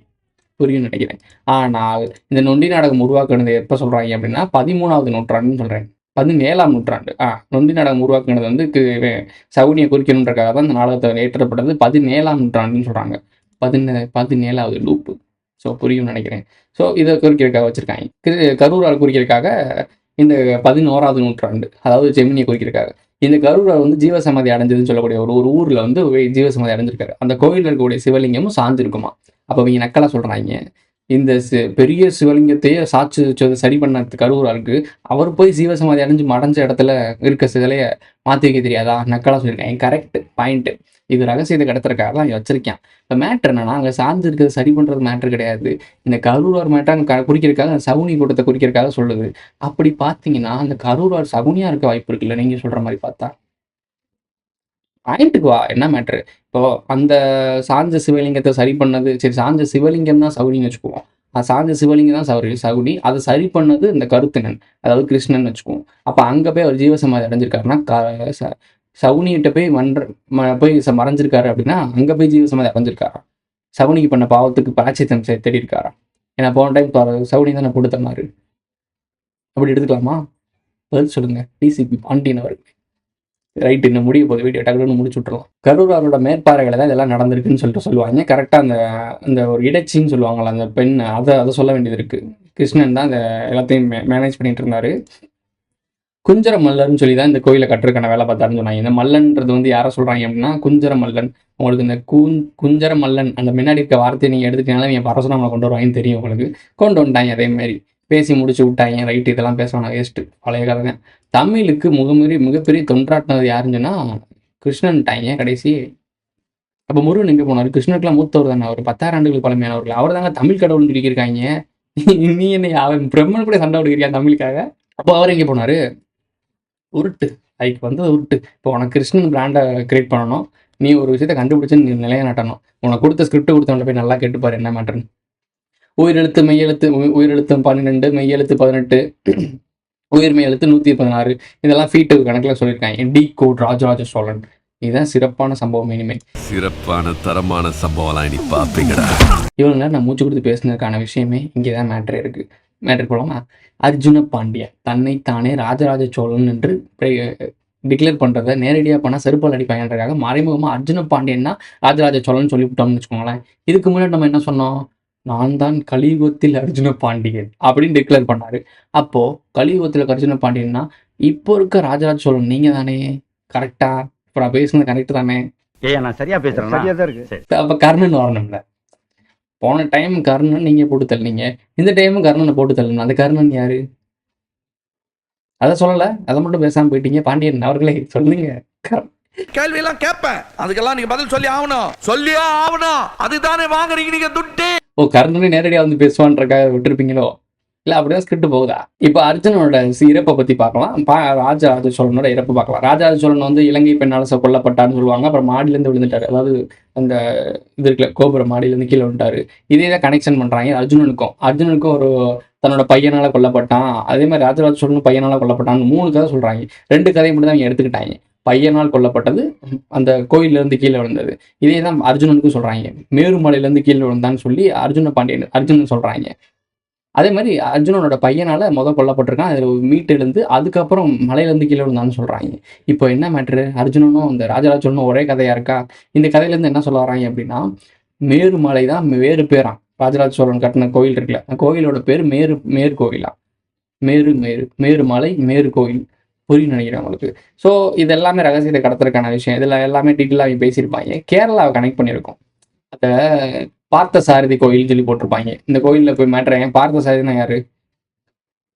புரியும் நினைக்கிறேன். ஆனால் இந்த நொண்டி நாடகம் உருவாக்குனது எப்ப சொல்றாங்க அப்படின்னா 13வது நூற்றாண்டுன்னு சொல்றேன். 17ஆம் நூற்றாண்டு. நொண்டி நாடகம் உருவாக்குனது வந்து சகுனியை குறிக்கணுன்றக்காக தான் இந்த நாடகத்தை ஏற்றப்பட்டது. 17ஆம் நூற்றாண்டுன்னு சொல்றாங்க. 17வது லூப்பு. ஸோ புரியும் நினைக்கிறேன். ஸோ இதை குறிக்கிறதுக்காக வச்சிருக்காங்க. கரூரால் குறிக்கிறதுக்காக இந்த 11வது நூற்றாண்டு, அதாவது ஜெமினியை குறிக்கிறதுக்காக. இந்த கரூரால் வந்து ஜீவசமாதி அடைஞ்சதுன்னு சொல்லக்கூடிய ஒரு ஊரில் வந்து ஜீவசமாதி அடைஞ்சிருக்காரு. அந்த கோயிலில் இருக்கக்கூடிய சிவலிங்கமும் சாஞ்சிருக்குமா. அப்போ இவங்க நக்கலாக சொல்கிறாங்க, இந்த பெரிய சிவலிங்கத்தையே சாட்சி சரி பண்ண கரூராருக்கு அவர் போய் ஜீவசமாதி அடைஞ்ச இடத்துல இருக்க சிலையை மாற்றி வைக்க தெரியாதா? நக்கலாக சொல்லியிருக்காங்க. Correct point. இது ரகசியத்தை கடத்துறதுக்காக தான் வச்சிருக்கேன். இப்போ மேட்ரு என்னன்னா, அங்கே சார்ந்து இருக்கிறது சரி பண்ணுறது மேட்ரு கிடையாது. இந்த கரூரார் மேட்டர் குறிக்கிறதுக்காக சகுனி கூட்டத்தை குறிக்கிறதுக்காக சொல்லுது. அப்படி பார்த்தீங்கன்னா அந்த கரூரார் சகுனியாக இருக்க வாய்ப்பு இருக்குல்ல, நீங்கள் சொல்கிற மாதிரி பார்த்தா. பாயிண்ட்டுக்கு வா, என்ன மேட்ரு? இப்போ அந்த சாஞ்ச சிவலிங்கத்தை சரி பண்ணது, சரி சாஞ்ச சிவலிங்கம் தான் சகுனின்னு வச்சுக்குவோம். சாஞ்ச சிவலிங்கம் தான் சகுனி. அதை சரி பண்ணது இந்த கருத்தினன், அதாவது கிருஷ்ணன் வச்சுக்குவோம். அப்போ அங்கே போய் அவர் ஜீவசமாதி அடைஞ்சிருக்காருன்னா சகுனிகிட்ட போய் மறைஞ்சிருக்காரு அப்படின்னா அங்கே போய் ஜீவசமாதி அடைஞ்சிருக்காரா? சகுனிக்கு பண்ண பாவத்துக்கு பிராச்சித்தம் தேடி இருக்காரா? ஏன்னா போன டைம் சகுனி தானே கொடுத்தமாரு. அப்படி எடுத்துக்கலாமா? பதில் சொல்லுங்க டிசிபி பாண்டியன் அவர்கள். ரைட்டு, இன்னும் முடிய போகுது வீடியோ, டக்குன்னு முடிச்சு விட்டுருலாம். கரூராரோட மேற்பார்வைகளை தான் இதெல்லாம் நடந்திருக்குன்னு சொல்லுவாங்க. கரெக்டாக அந்த ஒரு இடைச்சின்னு சொல்லுவாங்களா, அந்த பெண், அதை சொல்ல வேண்டியது இருக்குது. கிருஷ்ணன் தான் அந்த எல்லாத்தையும் மேனேஜ் பண்ணிட்டு இருந்தாரு. குஞ்சர மல்லர்னு சொல்லி தான் இந்த கோயிலை கட்டுறதுக்கான வேலை பார்த்தாருன்னு சொன்னாங்க. இந்த மல்லன்றது வந்து யாரை சொல்கிறாங்க அப்படின்னா குஞ்சர மல்லன். உங்களுக்கு இந்த குஞ்சர மல்லன் அந்த முன்னாடி இருக்க வார்த்தையை நீங்கள் எடுத்துட்டீங்கன்னா நீங்கள் பரசுராமனை கொண்டு வருவாங்கன்னு தெரியும் உங்களுக்கு. கொண்டு வந்துட்டாங்க. அதேமாரி பேசி முடிச்சு விட்டாங்க. ரைட்டு, இதெல்லாம் பேசணும் வேஸ்ட்டு, பழைய கதை. தமிழுக்கு மிகப்பெரிய தொண்டாட்டினது யாருன்னு சொன்னால் கிருஷ்ணன்ட்டாங்க கடைசி. அப்போ முருகன் எங்கே போனார்? கிருஷ்ணனுக்குலாம் மூத்தவர் தானே, அவர் 10,000 ஆண்டுகள் பழமையானவர்கள். அவர் தாங்க தமிழ் கடவுள்னு சொல்லியிருக்காங்க. நீ என்ன அவன் பிரம்மன் கூட சண்டை விடுக்கிறியா தமிழுக்காக? அப்போ அவர் எங்கே போனார்? உருட்டு, அதுக்கு வந்து உருட்டு. இப்போ உனக்கு கிருஷ்ணன் பிராண்டை கிரியேட் பண்ணணும், நீ ஒரு விஷயத்தை கண்டுபிடிச்சு நீ நிலைநாட்டணும். உனக்கு கொடுத்த ஸ்கிரிப்ட் கொடுத்தவங்கள போய் நல்லா கேட்டுப்பாரு என்ன மேட்டர்னு. உயிரெழுத்து மெய்யெழுத்து, உயிரெழுத்து 12, மெய்யெழுத்து 18, உயிர்மெய் எழுத்து 116, இதெல்லாம் ஃபீட்டு கணக்கில் சொல்லியிருக்காங்க. Decode Rajaraja Cholan. இதுதான் சிறப்பான சம்பவம். இனிமேல் சிறப்பான தரமான சம்பவம்லாம் இனி பார்ப்பீங்கடா. இவ்வளோ நேரம் நான் மூச்சு கொடுத்து பேசுனதுக்கான விஷயமே இங்கே தான் மேட்ரு இருக்குது. மேட்ரு போலாமா? அர்ஜுன பாண்டியன் தன்னைத்தானே ராஜராஜ சோழன் என்று டிக்ளேர் பண்ணுறதை நேரடியாக பண்ணால் செருப்பால் அடிப்பாங்கன்றக்காக மறைமுகமாக அர்ஜுன பாண்டியன்னா ராஜராஜ சோழன் சொல்லிவிட்டோம்னு வச்சுக்கோங்களேன். இதுக்கு முன்னாடி நம்ம என்ன சொன்னோம்? நான் தான் கலியுகத்தில் அர்ஜுன பாண்டியன் அப்படின்னு டிக்ளேர் பண்ணார். அப்போது கலியுகத்தில் அர்ஜுன பாண்டியன்னா இப்போ இருக்க ராஜராஜ சோழன் நீங்கள் தானே? கரெக்டா? இப்போ நான் பேசுனது கரெக்டு தானே? ஏய் நான் சரியா பேசுறேன். சரியா தான் இருக்கு. அப்போ கர்ணன் வரணும்ல. போன டைம் கர்ணன் நீங்கள் போட்டு தள்ளினீங்க, இந்த டைமும் கர்ணனை போட்டு தள்ளணும். அந்த கர்ணன் யாரு? அதை சொல்லலை, அதை மட்டும் பேசாமல் போயிட்டீங்க. பாண்டியன் அவர்களே சொல்லுங்க. கேள்வி எல்லாம் கேட்பேன், அதுக்கெல்லாம் நீங்க பதில் சொல்லி ஆகணும். சொல்லியே ஆகணும். அதுதானே வாங்குறீங்க நீங்க துட்டு. ஓ, கர்ணனை நேரடியாக வந்து பேசுவான்றக்காக விட்டுருப்பீங்களோ? இல்லை அப்படிதான் ஸ்கிரிப்ட் போகுதா? இப்போ அர்ஜுனனோட இறப்பை பற்றி பார்க்கலாம். ராஜராஜ சோழனோட இறப்பு பார்க்கலாம். ராஜராஜ சோழன் வந்து இலங்கை பெண்ணால் கொல்லப்பட்டான்னு சொல்லுவாங்க. அப்புறம் மாடியிலேருந்து விழுந்துட்டாரு. அதாவது அந்த இது இருக்குல்ல, கோபுரம் மாடியிலேருந்து கீழே விழுந்துட்டாரு. இதே தான் கனெக்ஷன் பண்ணுறாங்க அர்ஜுனனுக்கும் ஒரு தன்னோட பையனால் கொல்லப்பட்டான். அதே மாதிரி ராஜராஜ சோழனும் பையனால் கொல்லப்பட்டான்னு 3 கதை சொல்கிறாங்க. 2 கதையை மட்டும் தான் அவங்க எடுத்துக்கிட்டாங்க. பையனால் கொல்லப்பட்டது, அந்த கோயிலேருந்து கீழே விழுந்தது. இதே தான் அர்ஜுனனுக்கும் சொல்கிறாங்க. மேருமலையிலேருந்து கீழே விழுந்தான்னு சொல்லி அர்ஜுனன் சொல்கிறாங்க. அதே மாதிரி அர்ஜுனனோட பையனால் கொல்லப்பட்டிருக்கான். அதில் மீட்டெழுந்து அதுக்கப்புறம் மலையிலேருந்து கீழே விழுந்தான்னு சொல்கிறாங்க. இப்போ என்ன மேட்ரு? அர்ஜுனனும் இந்த ராஜராஜ சோழனும் ஒரே கதையாக இருக்கா? இந்த கதையிலேருந்து என்ன சொல்ல வராங்க அப்படின்னா, மேருமலை தான் வேறு பேரான். ராஜராஜ சோழன் கட்டின கோயில் இருக்குல்ல, அந்த கோயிலோட பேர் மேரு கோயிலா. மேருமலை மேரு கோயில். புரியும் நினைக்கிறேன் உங்களுக்கு. ஸோ இது எல்லாமே ரகசியத்தை கடத்துறதுக்கான விஷயம். இதில் எல்லாமே டீட்டெயிலாக அவங்க பேசியிருப்பாங்க. கேரளாவை கனெக்ட் பண்ணியிருக்கோம். அந்த பார்த்த சாரதி கோயில் சொல்லி போட்டிருப்பாங்க. இந்த கோயிலில் போய் மேட்றேன். பார்த்த சாரதினா யாரு?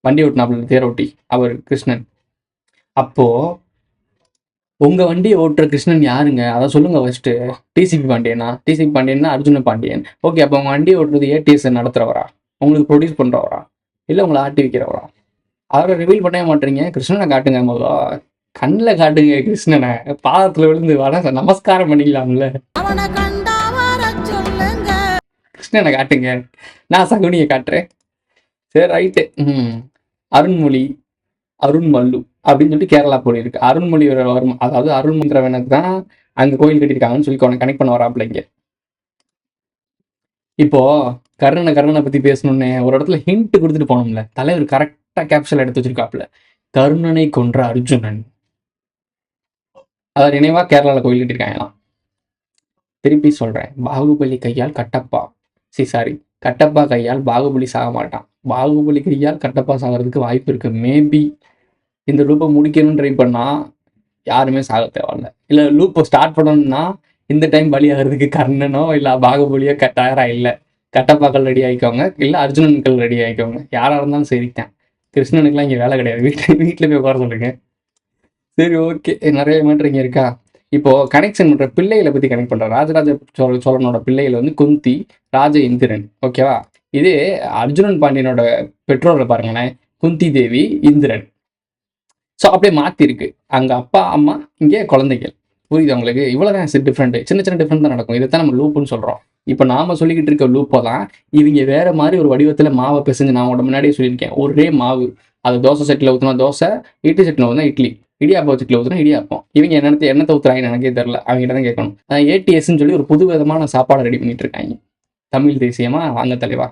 வண்டி ஓட்டினாப்புல தேரோட்டி, அவர் கிருஷ்ணன். அப்போது உங்கள் வண்டியை ஓட்டுற கிருஷ்ணன் யாருங்க? அதை சொல்லுங்கள் ஃபஸ்ட்டு. டிசிபி பாண்டியன்னா அர்ஜுன பாண்டியன். ஓகே, அப்போ உங்கள் வண்டியை ஓட்டுறது ஏடிஎஸ் நடத்துகிறவரா? உங்களுக்கு ப்ரொடியூஸ் பண்ணுறவரா? இல்லை உங்களை ஆட்டி வைக்கிறவரா? அவரை ரிவீல் பண்ணவே மாட்டீங்க. கிருஷ்ணனை காட்டுங்க, முதல்ல கண்ணில் காட்டுங்க. கிருஷ்ணனை பாதத்தில் விழுந்து நமஸ்காரம் பண்ணிக்கலாம்ல. கிருஷ்ணனை காட்டுங்க, நான் சகுனியை காட்டுறேன். சரி, ரைட்டு. அருண்மல்லு அப்படின்னு சொல்லிட்டு கேரளா போயிருக்கு. அருண்மொழி வரும், அதாவது அருள்மந்திரவனுக்கு தான் அங்கே கோயில் கட்டியிருக்காங்கன்னு சொல்லி கனெக்ட் பண்ண வராப்புல இங்கே. இப்போ கர்ணனை பற்றி பேசணுன்னே ஒரு இடத்துல ஹிண்ட் கொடுத்துட்டு போனோம்ல. தலைவர் கரெக்டாக கேப்சல் எடுத்து வச்சிருக்காப்புல. கர்ணனை கொன்ற அர்ஜுனன். அதை நினைவாக கேரளாவில் கோயில் கட்டியிருக்காங்களாம். திருப்பி சொல்கிறேன், பாகுபலி கையால் கட்டப்பா கையால் பாகுபலி சாக மாட்டான். பாகுபலி கையால் கட்டப்பா சாகிறதுக்கு வாய்ப்பு இருக்குது. மேபி இந்த லூப்பை முடிக்கணும்னு ட்ரை பண்ணால் யாருமே சாக தேவையில்ல. இல்லை லூப்பை ஸ்டார்ட் பண்ணணும்னா இந்த டைம் பலியாகிறதுக்கு கர்ணனோ இல்லை பாகுபலியோ தயாராக இல்லை. கட்டப்பாக்கள் ரெடி ஆகிக்கோங்க, இல்லை அர்ஜுனன்கள் ரெடி ஆகிக்கோங்க. யாராக இருந்தாலும் சரித்தான். கிருஷ்ணனுக்குலாம் இங்கே வேலை கிடையாது. வீட்டில் போய் உட்கார சொல்லுங்க. சரி, ஓகே. நிறைய மேட்ரு இங்கே இருக்கா? இப்போது கனெக்ஷன் பண்ணுற பிள்ளைகளை பற்றி கனெக்ட் பண்ணுற ராஜராஜ சோழனோட பிள்ளைகள் வந்து குந்தி, ராஜ இந்திரன். ஓகேவா? இதே அர்ஜுனன் பாண்டியனோட பெற்றோரை பாருங்களேன், குந்தி தேவி, இந்திரன். ஸோ அப்படியே மாற்றிருக்கு. அங்கே அப்பா அம்மா, இங்கே குழந்தைகள். புரியுது உங்களுக்கு? இவ்வளோதான் டிஃப்ரெண்ட்டு. சின்ன டிஃப்ரெண்ட் தான் நடக்கும். இதை தான் நம்ம லூப்புன்னு சொல்கிறோம். இப்போ நாம் சொல்லிக்கிட்டு இருக்க லூப்போ தான் இவங்க வேறு மாதிரி ஒரு வடிவத்தில் மாவை பிசைஞ்சு, நான் உங்களோட முன்னாடியே சொல்லியிருக்கேன், ஒரே மாவு. அது தோசை செட்டில் ஊற்றினா தோசை, இட்லி செட்டில் ஊற்றினா இட்லி, இடியாப்பம் செட்டில் ஊற்றினா இடியாப்பம். இவங்க என்னத்தை ஊற்றுறாங்கன்னு எனக்கே தெரில. அவங்ககிட்ட தான் கேட்கணும். ஏடிஎஸ்ன்னு சொல்லி ஒரு புது விதமான சாப்பாடை ரெடி பண்ணிட்டு இருக்காங்க. தமிழ் தேசியமாக வாங்க தலைவா.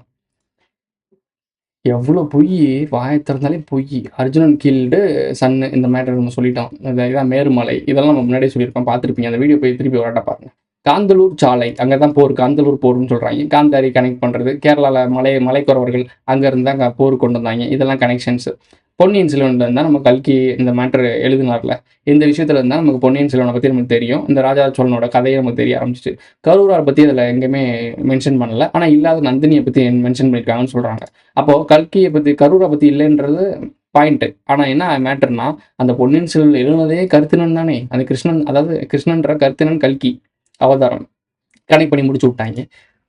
எவ்வளோ பொய், வாயை திறந்தாலே பொய். அர்ஜுனன் கீல்டு சன்னு, இந்த மேட்டர் நம்ம சொல்லிட்டோம். இதான் மேருமலை, இதெல்லாம் நம்ம முன்னாடியே சொல்லியிருக்கோம், பார்த்துருப்பீங்க. அந்த வீடியோ போய் திருப்பி வரட்டா பாருங்க. காந்தலூர் சாலை, அங்கே தான் காந்தலூர் போர்னு சொல்கிறாங்க. காந்தாரி கனெக்ட் பண்ணுறது. கேரளாவில் மலைக்குறவர்கள் அங்கேருந்து தான் போர் கொண்டு வந்தாங்க. இதெல்லாம் கனெக்ஷன்ஸு. பொன்னியின் செல்வன் இருந்தால் நம்ம கல்கி இந்த மேட்ரு எழுதினார்ல, இந்த விஷயத்துல இருந்தால் நமக்கு பொன்னியின் செல்வனை பற்றி நமக்கு தெரியும். இந்த ராஜராஜ சோழனோட கதையை நமக்கு தெரிய ஆரம்பிச்சிச்சு. கரூரார் பற்றி அதில் எங்கேயுமே மென்ஷன் பண்ணல. ஆனால் இல்லாத நந்தினியை பற்றி மென்ஷன் பண்ணியிருக்காங்கன்னு சொல்கிறாங்க. அப்போது கல்கியை பற்றி கரூரை பற்றி இல்லைன்றது பாயிண்ட்டு. ஆனால் என்ன மேட்டர்னா, அந்த பொன்னியின் செல்வன் எழுதுனதே கருத்தினன் தானே. அந்த கிருஷ்ணன், அதாவது கிருஷ்ணன்ற கருத்தினன் கல்கி அவதாரம் கனெக்ட் பண்ணி முடிச்சு விட்டாங்க.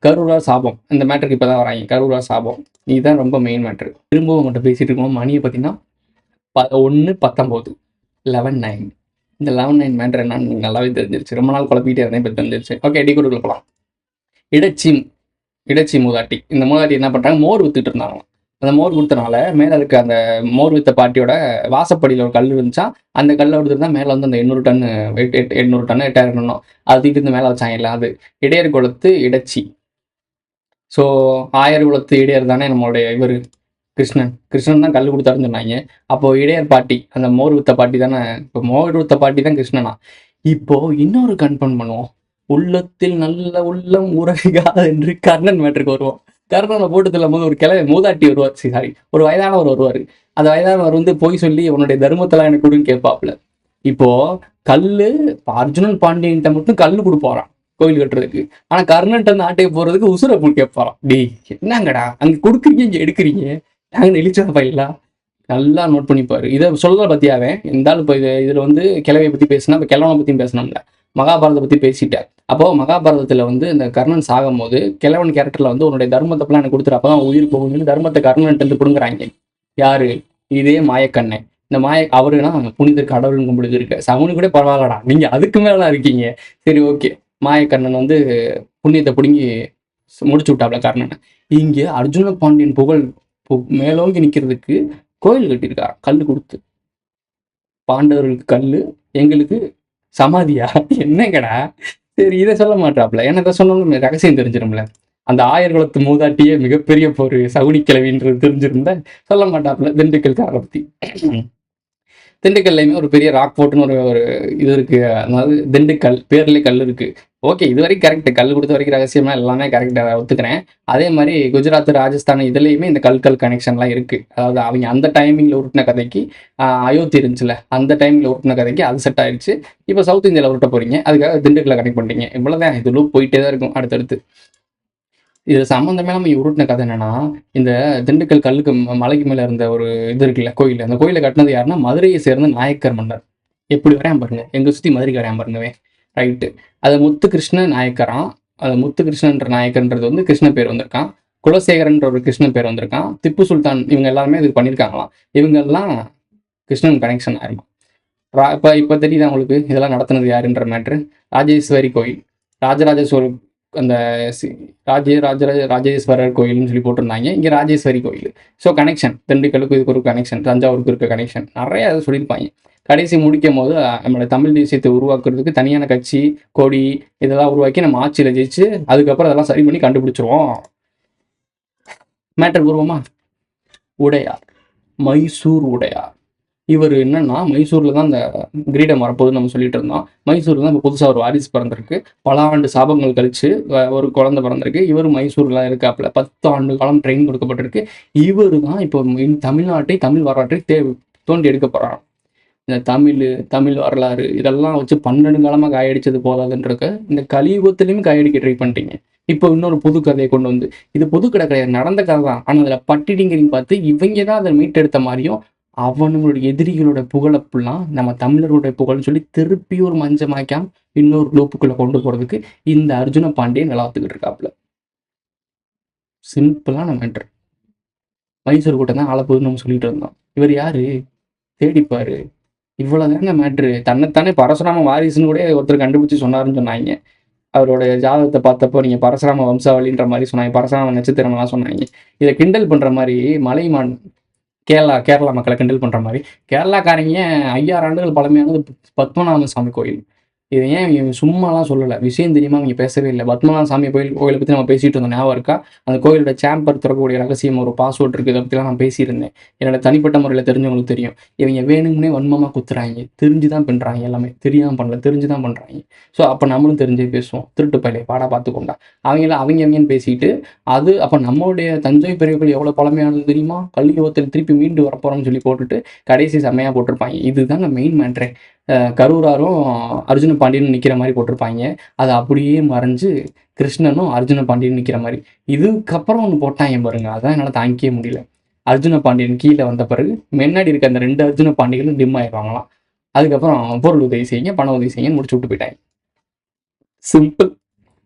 கரூரார் சாபம் இந்த மேட்டருக்கு இப்போ தான் வராங்க. கரூரார் சாபம் இதுதான் ரொம்ப மெயின் மேட்ரு. திரும்பவும் அவங்கள்ட்ட பேசிகிட்டு இருக்கோம். மணியை பார்த்தீங்கன்னா 1:19 11:09. இந்த 11:09 மேட்ரு என்னன்னு நல்லாவே தெரிஞ்சிருச்சு. ரொம்ப நாள் குழப்பிக்கிட்டே இருந்தேன், இப்போ தெரிஞ்சிருச்சு. ஓகே, டிகோடுக்குள்ள போகலாம். இடைச்சி மூதாட்டி. இந்த மூதாட்டி என்ன பண்ணுறாங்க, மோர் வித்துட்டு இருந்தாங்க. அந்த மோர் கொடுத்தனால மேலே இருக்க அந்த மோர் வித்த பாட்டியோட வாசப்படியில் ஒரு கல் இருந்துச்சா, அந்த கல்லை எடுத்துட்டு தான் மேலே வந்து அந்த 800 டன் 8000 டன்னோ அது தூக்கிட்டு மேலே வச்சாங்க. இல்லை, அது இடையர் குலத்து இடைச்சி. ஸோ 1000 குலத்து இடையர் தானே நம்மளுடைய இவர் கிருஷ்ணன் தான் கல் கொடுத்தாருன்னு சொன்னாங்க. அப்போது இடையர் பாட்டி, அந்த மோர் வித்த பாட்டி தானே. இப்போ மோர் வித்த பாட்டி தான் கிருஷ்ணனா. இப்போது இன்னொரு கன்ஃபார்ம் பண்ணுவோம். உள்ளத்தில் நல்ல உள்ளம் உறகாது என்று கர்ணன் மேட்டருக்கு வருவோம். கர்ணனை போட்டு தள்ளும் போது ஒரு மூதாட்டி வருவார். சாரி, ஒரு வயதானவர் வருவார். அந்த வயதானவர் வந்து போய் சொல்லி உன்னுடைய தர்மத்தெல்லாம் எனக்கு கொடுன்னு கேட்பாப்புல. இப்போது கல் அர்ஜுனன் பாண்டியன்கிட்ட மட்டும் கல் கொடுப்பாராம் கோயில் கட்டுறதுக்கு. ஆனால் கர்ணன்ட்ட வந்து ஆட்டையை போகிறதுக்கு உசுரை கேட்பாராம். டேய் என்னங்கடா அங்கே கொடுக்குறீங்க, இங்கே எடுக்கிறீங்க, நாங்கள் நெளிச்சா பயிலா. நல்லா நோட் பண்ணிப்பாரு. இதை சொல்ல பற்றியாவே இருந்தாலும் இப்போ இதில் வந்து கிழவையை பற்றி பேசினா, இப்போ கிழவனை பற்றியும் பேசணும்ல, மகாபாரதத்தை பற்றி பேசிட்டார். அப்போது மகாபாரதத்தில் வந்து இந்த கர்ணன் சாகும் போது கிழவன் கேரக்டரில் வந்து உன்னுடைய தர்மத்தைப்பெல்லாம் எனக்கு கொடுத்துரு, அப்போ தான் உயிர் போகும்னு தர்மத்தை கர்ணன்ட்டு பிடுங்குறாங்க. யாரு? இதே மாயக்கண்ணன். இந்த அவருனா புனிதர் கடவுள்னு கும்பிடுது இருக்கு. சகுனி கூட பரவாயில்லடா, நீங்கள் அதுக்கு மேலாம் இருக்கீங்க. சரி, ஓகே. மாயக்கண்ணன் வந்து புண்ணியத்தை பிடுங்கி முடிச்சு விட்டாப்ல கர்ணனை. இங்கே அர்ஜுன பாண்டியன் புகழ் மேலோங்கி நிற்கிறதுக்கு கோயில் கட்டியிருக்கார் கல் கொடுத்து. பாண்டவர்களுக்கு கல், எங்களுக்கு சமாதியா? என்னங்கடா? சரி, இதை சொல்ல மாட்டாப்ல. ஏன்னா இதை சொன்னாலும் ரகசியம் தெரிஞ்சிடும்ல. அந்த 1000 குலத்து மூதாட்டியே மிகப்பெரிய ஒரு சகுனி கிழவின்றது தெரிஞ்சிருந்தா சொல்ல மாட்டாப்ல. திண்டுக்கல்காரரை பற்றி. திண்டுக்கல்லையுமே ஒரு பெரிய ராக் போர்ட்னு ஒரு இது இருக்குது. அதாவது திண்டுக்கல் பேர்லேயே கல் இருக்குது. ஓகே, இது வரைக்கும் கரெக்டு. கல் கொடுத்த வரைக்கும் ரகசியமாக எல்லாமே கரெக்டாக ஒத்துக்கிறேன். அதே மாதிரி குஜராத், ராஜஸ்தான் இதுலேயுமே இந்த கல் கனெக்ஷன்லாம் இருக்குது. அதாவது அவங்க அந்த டைமிங்கில் உருட்டின கதைக்கு அயோத்தி இருந்துச்சுல, அந்த டைமில் உருட்டின கதைக்கு அது செட் ஆயிடுச்சு. இப்போ சவுத் இந்தியாவில் உருட்ட போகிறீங்க, அதுக்காக திண்டுக்கல்லை கனெக்ட் பண்ணுறீங்க. இவ்வளோதான். இது லூப் போயிட்டே தான் இருக்கும் அடுத்தடுத்து. இது சம்மந்தமே நம்ம உருட்டின கதை என்னன்னா, இந்த திண்டுக்கல் கல்லுக்கு மலைக்கு மேலே இருந்த ஒரு இது இருக்குல்ல கோயில், அந்த கோயிலை கட்டினது யாருன்னா மதுரையை சேர்ந்த நாயக்கர் மன்னர். எப்படி வரையான் பாருங்க, எங்கள் சுற்றி மதுரைக்கு வரையான் பாருங்கவே. ரைட்டு. அது முத்துகிருஷ்ண நாயக்கரான். அது முத்துகிருஷ்ணன்ற நாயக்கர்ன்றது வந்து கிருஷ்ண பேர் வந்திருக்கான். குலசேகரன்ற ஒரு கிருஷ்ண பேர் வந்திருக்கான். திப்பு சுல்தான் இவங்க எல்லாருமே இது பண்ணியிருக்காங்களாம். இவங்கெல்லாம் கிருஷ்ணன் கனெக்ஷன் ஆயிருமா. இப்போ தெரியுது அவங்களுக்கு இதெல்லாம் நடத்துனது யாருன்ற மேட்ரு. ராஜேஸ்வரி கோயில், ராஜராஜ சோழ அந்த ராஜேஸ்வரர் கோயில்னு சொல்லி போட்டிருந்தாங்க. இங்கே ராஜேஸ்வரி கோயில். ஸோ கனெக்ஷன் திண்டுக்கலுக்கு இதுக்கு ஒரு கனெக்ஷன், தஞ்சாவூருக்கு இருக்க கனெக்ஷன் நிறைய அதை சொல்லியிருப்பாங்க. கடைசி முடிக்கும் போது நம்மளோட தமிழ் தேசியத்தை உருவாக்குறதுக்கு தனியான கட்சி, கொடி இதெல்லாம் உருவாக்கி நம்ம ஆட்சியில் ஜெயிச்சு அதுக்கப்புறம் அதெல்லாம் சரி பண்ணி கண்டுபிடிச்சிருவோம். மேட்டர் பூர்வமா உடையார், மைசூர் உடையார். இவர் என்னன்னா மைசூரில் தான் அந்த கிரீடம் வரப்போகுதுன்னு நம்ம சொல்லிட்டு இருந்தோம். மைசூரில் தான் இப்போ புதுசாக ஒரு வாரிசு பிறந்திருக்கு. பல ஆண்டு சாபங்கள் கழிச்சு ஒரு குழந்தை பிறந்திருக்கு. இவர் மைசூரில் இருக்காப்புல. 10 ஆண்டு காலம் ட்ரெயின் கொடுக்கப்பட்டிருக்கு. இவர் தான் இப்போ தமிழ்நாட்டை, தமிழ் வரலாற்றை தோண்டி எடுக்க போகிறாராம். இந்த தமிழ் வரலாறு இதெல்லாம் வச்சு 12 காலமாக காயடிச்சது போதாதுன்றக்க இந்த கலியுகத்திலையும் காயடிக்க ட்ரை பண்ணிட்டீங்க. இப்போ இன்னொரு புது கதையை கொண்டு வந்து, இது புது கதை கிடையாது, நடந்த கதை தான். ஆனால் அதில் பட்டிடிங்கிறீங்க பார்த்து இவங்க தான் அதை மீட்டெடுத்த மாதிரியும் அவனுங்களுடைய எதிரிகளோட புகழப்பெல்லாம் நம்ம தமிழர்களுடைய புகழ்னு சொல்லி திருப்பி ஒரு மஞ்சமாக்காம இன்னொரு லூப்புக்குள்ளே கொண்டு போகிறதுக்கு இந்த அர்ஜுன பாண்டியன் விளாத்துக்கிட்டு இருக்காப்புல. சிம்பிளான மேட்ரு. மைசூர் கூட்டம் தான் ஆளப்போகுதுன்னு நம்ம சொல்லிட்டு இருந்தோம். இவர் யாரு தேடிப்பாரு. இவ்வளோதாங்க மேட்ரு. தன்னைத்தானே பரசுராம வாரிசுன்னு கூட ஒருத்தர் கண்டுபிடிச்சி சொன்னாருன்னு சொன்னாங்க. அவரோட ஜாதகத்தை பார்த்தப்போ நீங்கள் பரசுராம வம்சாவளின்ற மாதிரி சொன்னாங்க, பரசுராம நட்சத்திரம்லாம் சொன்னாங்க. இதை கிண்டல் பண்ணுற மாதிரி மலைமான் கேரளா மக்களை கிண்டல் பண்ணுற மாதிரி கேரளாக்காரங்க 5000 ஆண்டுகள் பழமையானது பத்மநாப சுவாமி கோயில். இதை ஏன் இவங்க சும்மாலாம் சொல்லலை, விஷயம் தெரியுமா அவங்க பேசவே இல்லை. பத்மநாப சாமி கோயிலை பற்றி நம்ம பேசிகிட்டு இருந்தோம், ஞாபகம் இருக்கா? அந்த கோயிலோட சேம்பர் திறக்கக்கூடிய ரகசியம் ஒரு பாஸ்வேர்ட் இருக்குது, இதை பற்றிலாம் நான் பேசியிருந்தேன். என்னோட தனிப்பட்ட முறையில் தெரிஞ்சவங்களுக்கு தெரியும். இவங்க வேணும்னே வன்மமாக குத்துறாங்க, தெரிஞ்சு தான் பண்ணுறாங்க, எல்லாமே தெரியாமல் பண்ணல, தெரிஞ்சு தான் பண்ணுறாங்க. ஸோ அப்போ நம்மளும் தெரிஞ்சே பேசுவோம். திருட்டு பயிலை பாடா பார்த்துக்கோண்டா. அவங்கன்னு பேசிட்டு அது அப்போ நம்மளுடைய தஞ்சை பெரிய கோயில் எவ்வளோ பழமையானது தெரியுமா, கலியுகத்தில் திருப்பி மீண்டு வரப்போகிறோம்னு சொல்லி போட்டுட்டு கடைசி செம்மையாக போட்டிருப்பாங்க. இதுதாங்க மெயின் மேட்ரே. கரூராரும் அர்ஜுன பாண்டியன் நிற்கிற மாதிரி போட்டிருப்பாங்க. அது அப்படியே மறைஞ்சு கிருஷ்ணனும் அர்ஜுன பாண்டியன் நிற்கிற மாதிரி. இதுக்கப்புறம் ஒன்று போட்டாங்க பாருங்க, அதான் என்னால் தாங்கிக்கவே முடியல. அர்ஜுன பாண்டியன் கீழே வந்த பிறகு முன்னாடி இருக்க அந்த 2 அர்ஜுன பாண்டியர்களும் டிம் ஆயிடுவாங்களாம். அதுக்கப்புறம் பொருள் உதவி செய்யுங்க, பண உதவி செய்யுங்க, முடிச்சு விட்டு போயிட்டாங்க. சிம்பிள்.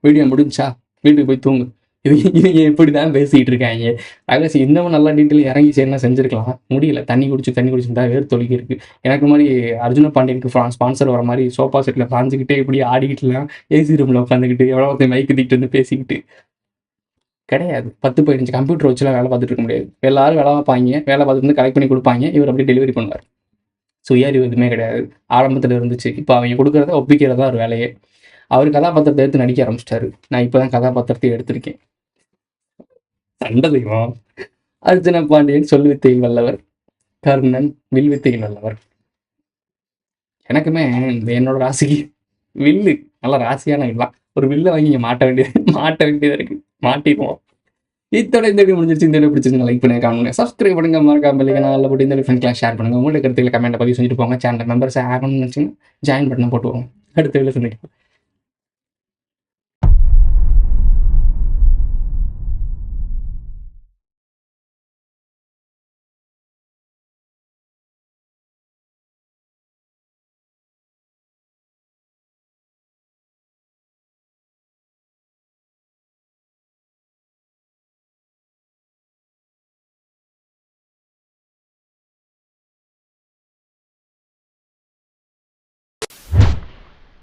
வீடியோ முடிஞ்சா வீட்டுக்கு போய் தூங்கு. இவங்க எப்படி தான் பேசிகிட்டு இருக்காங்க. ரகசியம் இன்னமும் நல்லா டீட்டெயில் இறங்கி செய்யலாம் செஞ்சுருக்கலாம், முடியல. தண்ணி குடிச்சுருந்தா வேறு தொலைக்கி இருக்குது. எனக்கு மாதிரி அர்ஜுன பாண்டியனுக்கு ஸ்பான்சர் வர மாதிரி சோஃபா செட்டில் சாஞ்சிக்கிட்டே இப்படி ஆடிக்கிட்டுலாம் ஏசி ரூமில் உட்காந்துக்கிட்டு எவ்வளோ மைக்கு தூக்கிட்டு வந்து பேசிக்கிட்டு கிடையாது. 10-15 கம்ப்யூட்டர் வச்சுலாம் வேலை பார்த்துட்டு இருக்க முடியாது. எல்லாரும் வேலை பார்ப்பாங்க, வேலை பார்த்துட்டு வந்து கலெக்ட் பண்ணி கொடுப்பாங்க, இவர் அப்படியே டெலிவரி பண்ணுவார். சுயாரிவு எதுவுமே கிடையாது. ஆரம்பத்தில் இருந்துச்சு, இப்போ அவங்க கொடுக்குறத ஒப்பிக்கிறதா ஒரு வேலையே. அவர் கதாபாத்திரத்தை எடுத்து நடிக்க ஆரம்பிச்சிட்டாரு. நான் இப்போ தான் கதாபாத்திரத்தை எடுத்திருக்கேன். சண்டை தெய்வம் அர்ஜுன பாண்டியன் சொல் வித்தையில் வல்லவர், கர்ணன் வில் வித்தையில் வல்லவர். எனக்குமே என்னோட ராசிக்கு வில்லு நல்ல ராசியான வில்லாம். ஒரு வில்லை வாங்கி இங்கே மாட்ட வேண்டியதாக இருக்குது, மாட்டிடுவோம். இத்தோட இந்த வீடியோ முடிஞ்சிருச்சு. இந்த வீடியோ பிடிச்சிருந்தா லைக் பண்ணுங்க, கமெண்ட் பண்ணுங்க, சப்ஸ்கிரைப் பண்ணுங்க, மறக்காம இல்லைங்க நல்ல போட்டு இந்த ஃப்ரெண்ட்ஸ்லாம் ஷேர் பண்ணுங்க. உங்களோட கருத்துக்களை கமெண்ட்டை பதிவு செஞ்சுட்டு போங்க. சேனல் மெம்பர்ஸ் ஆகணும்னு நினச்சிங்கன்னா ஜாயின் பட்டனை போட்டு போங்க. அடுத்த வீடியோ சந்திக்கலாம்.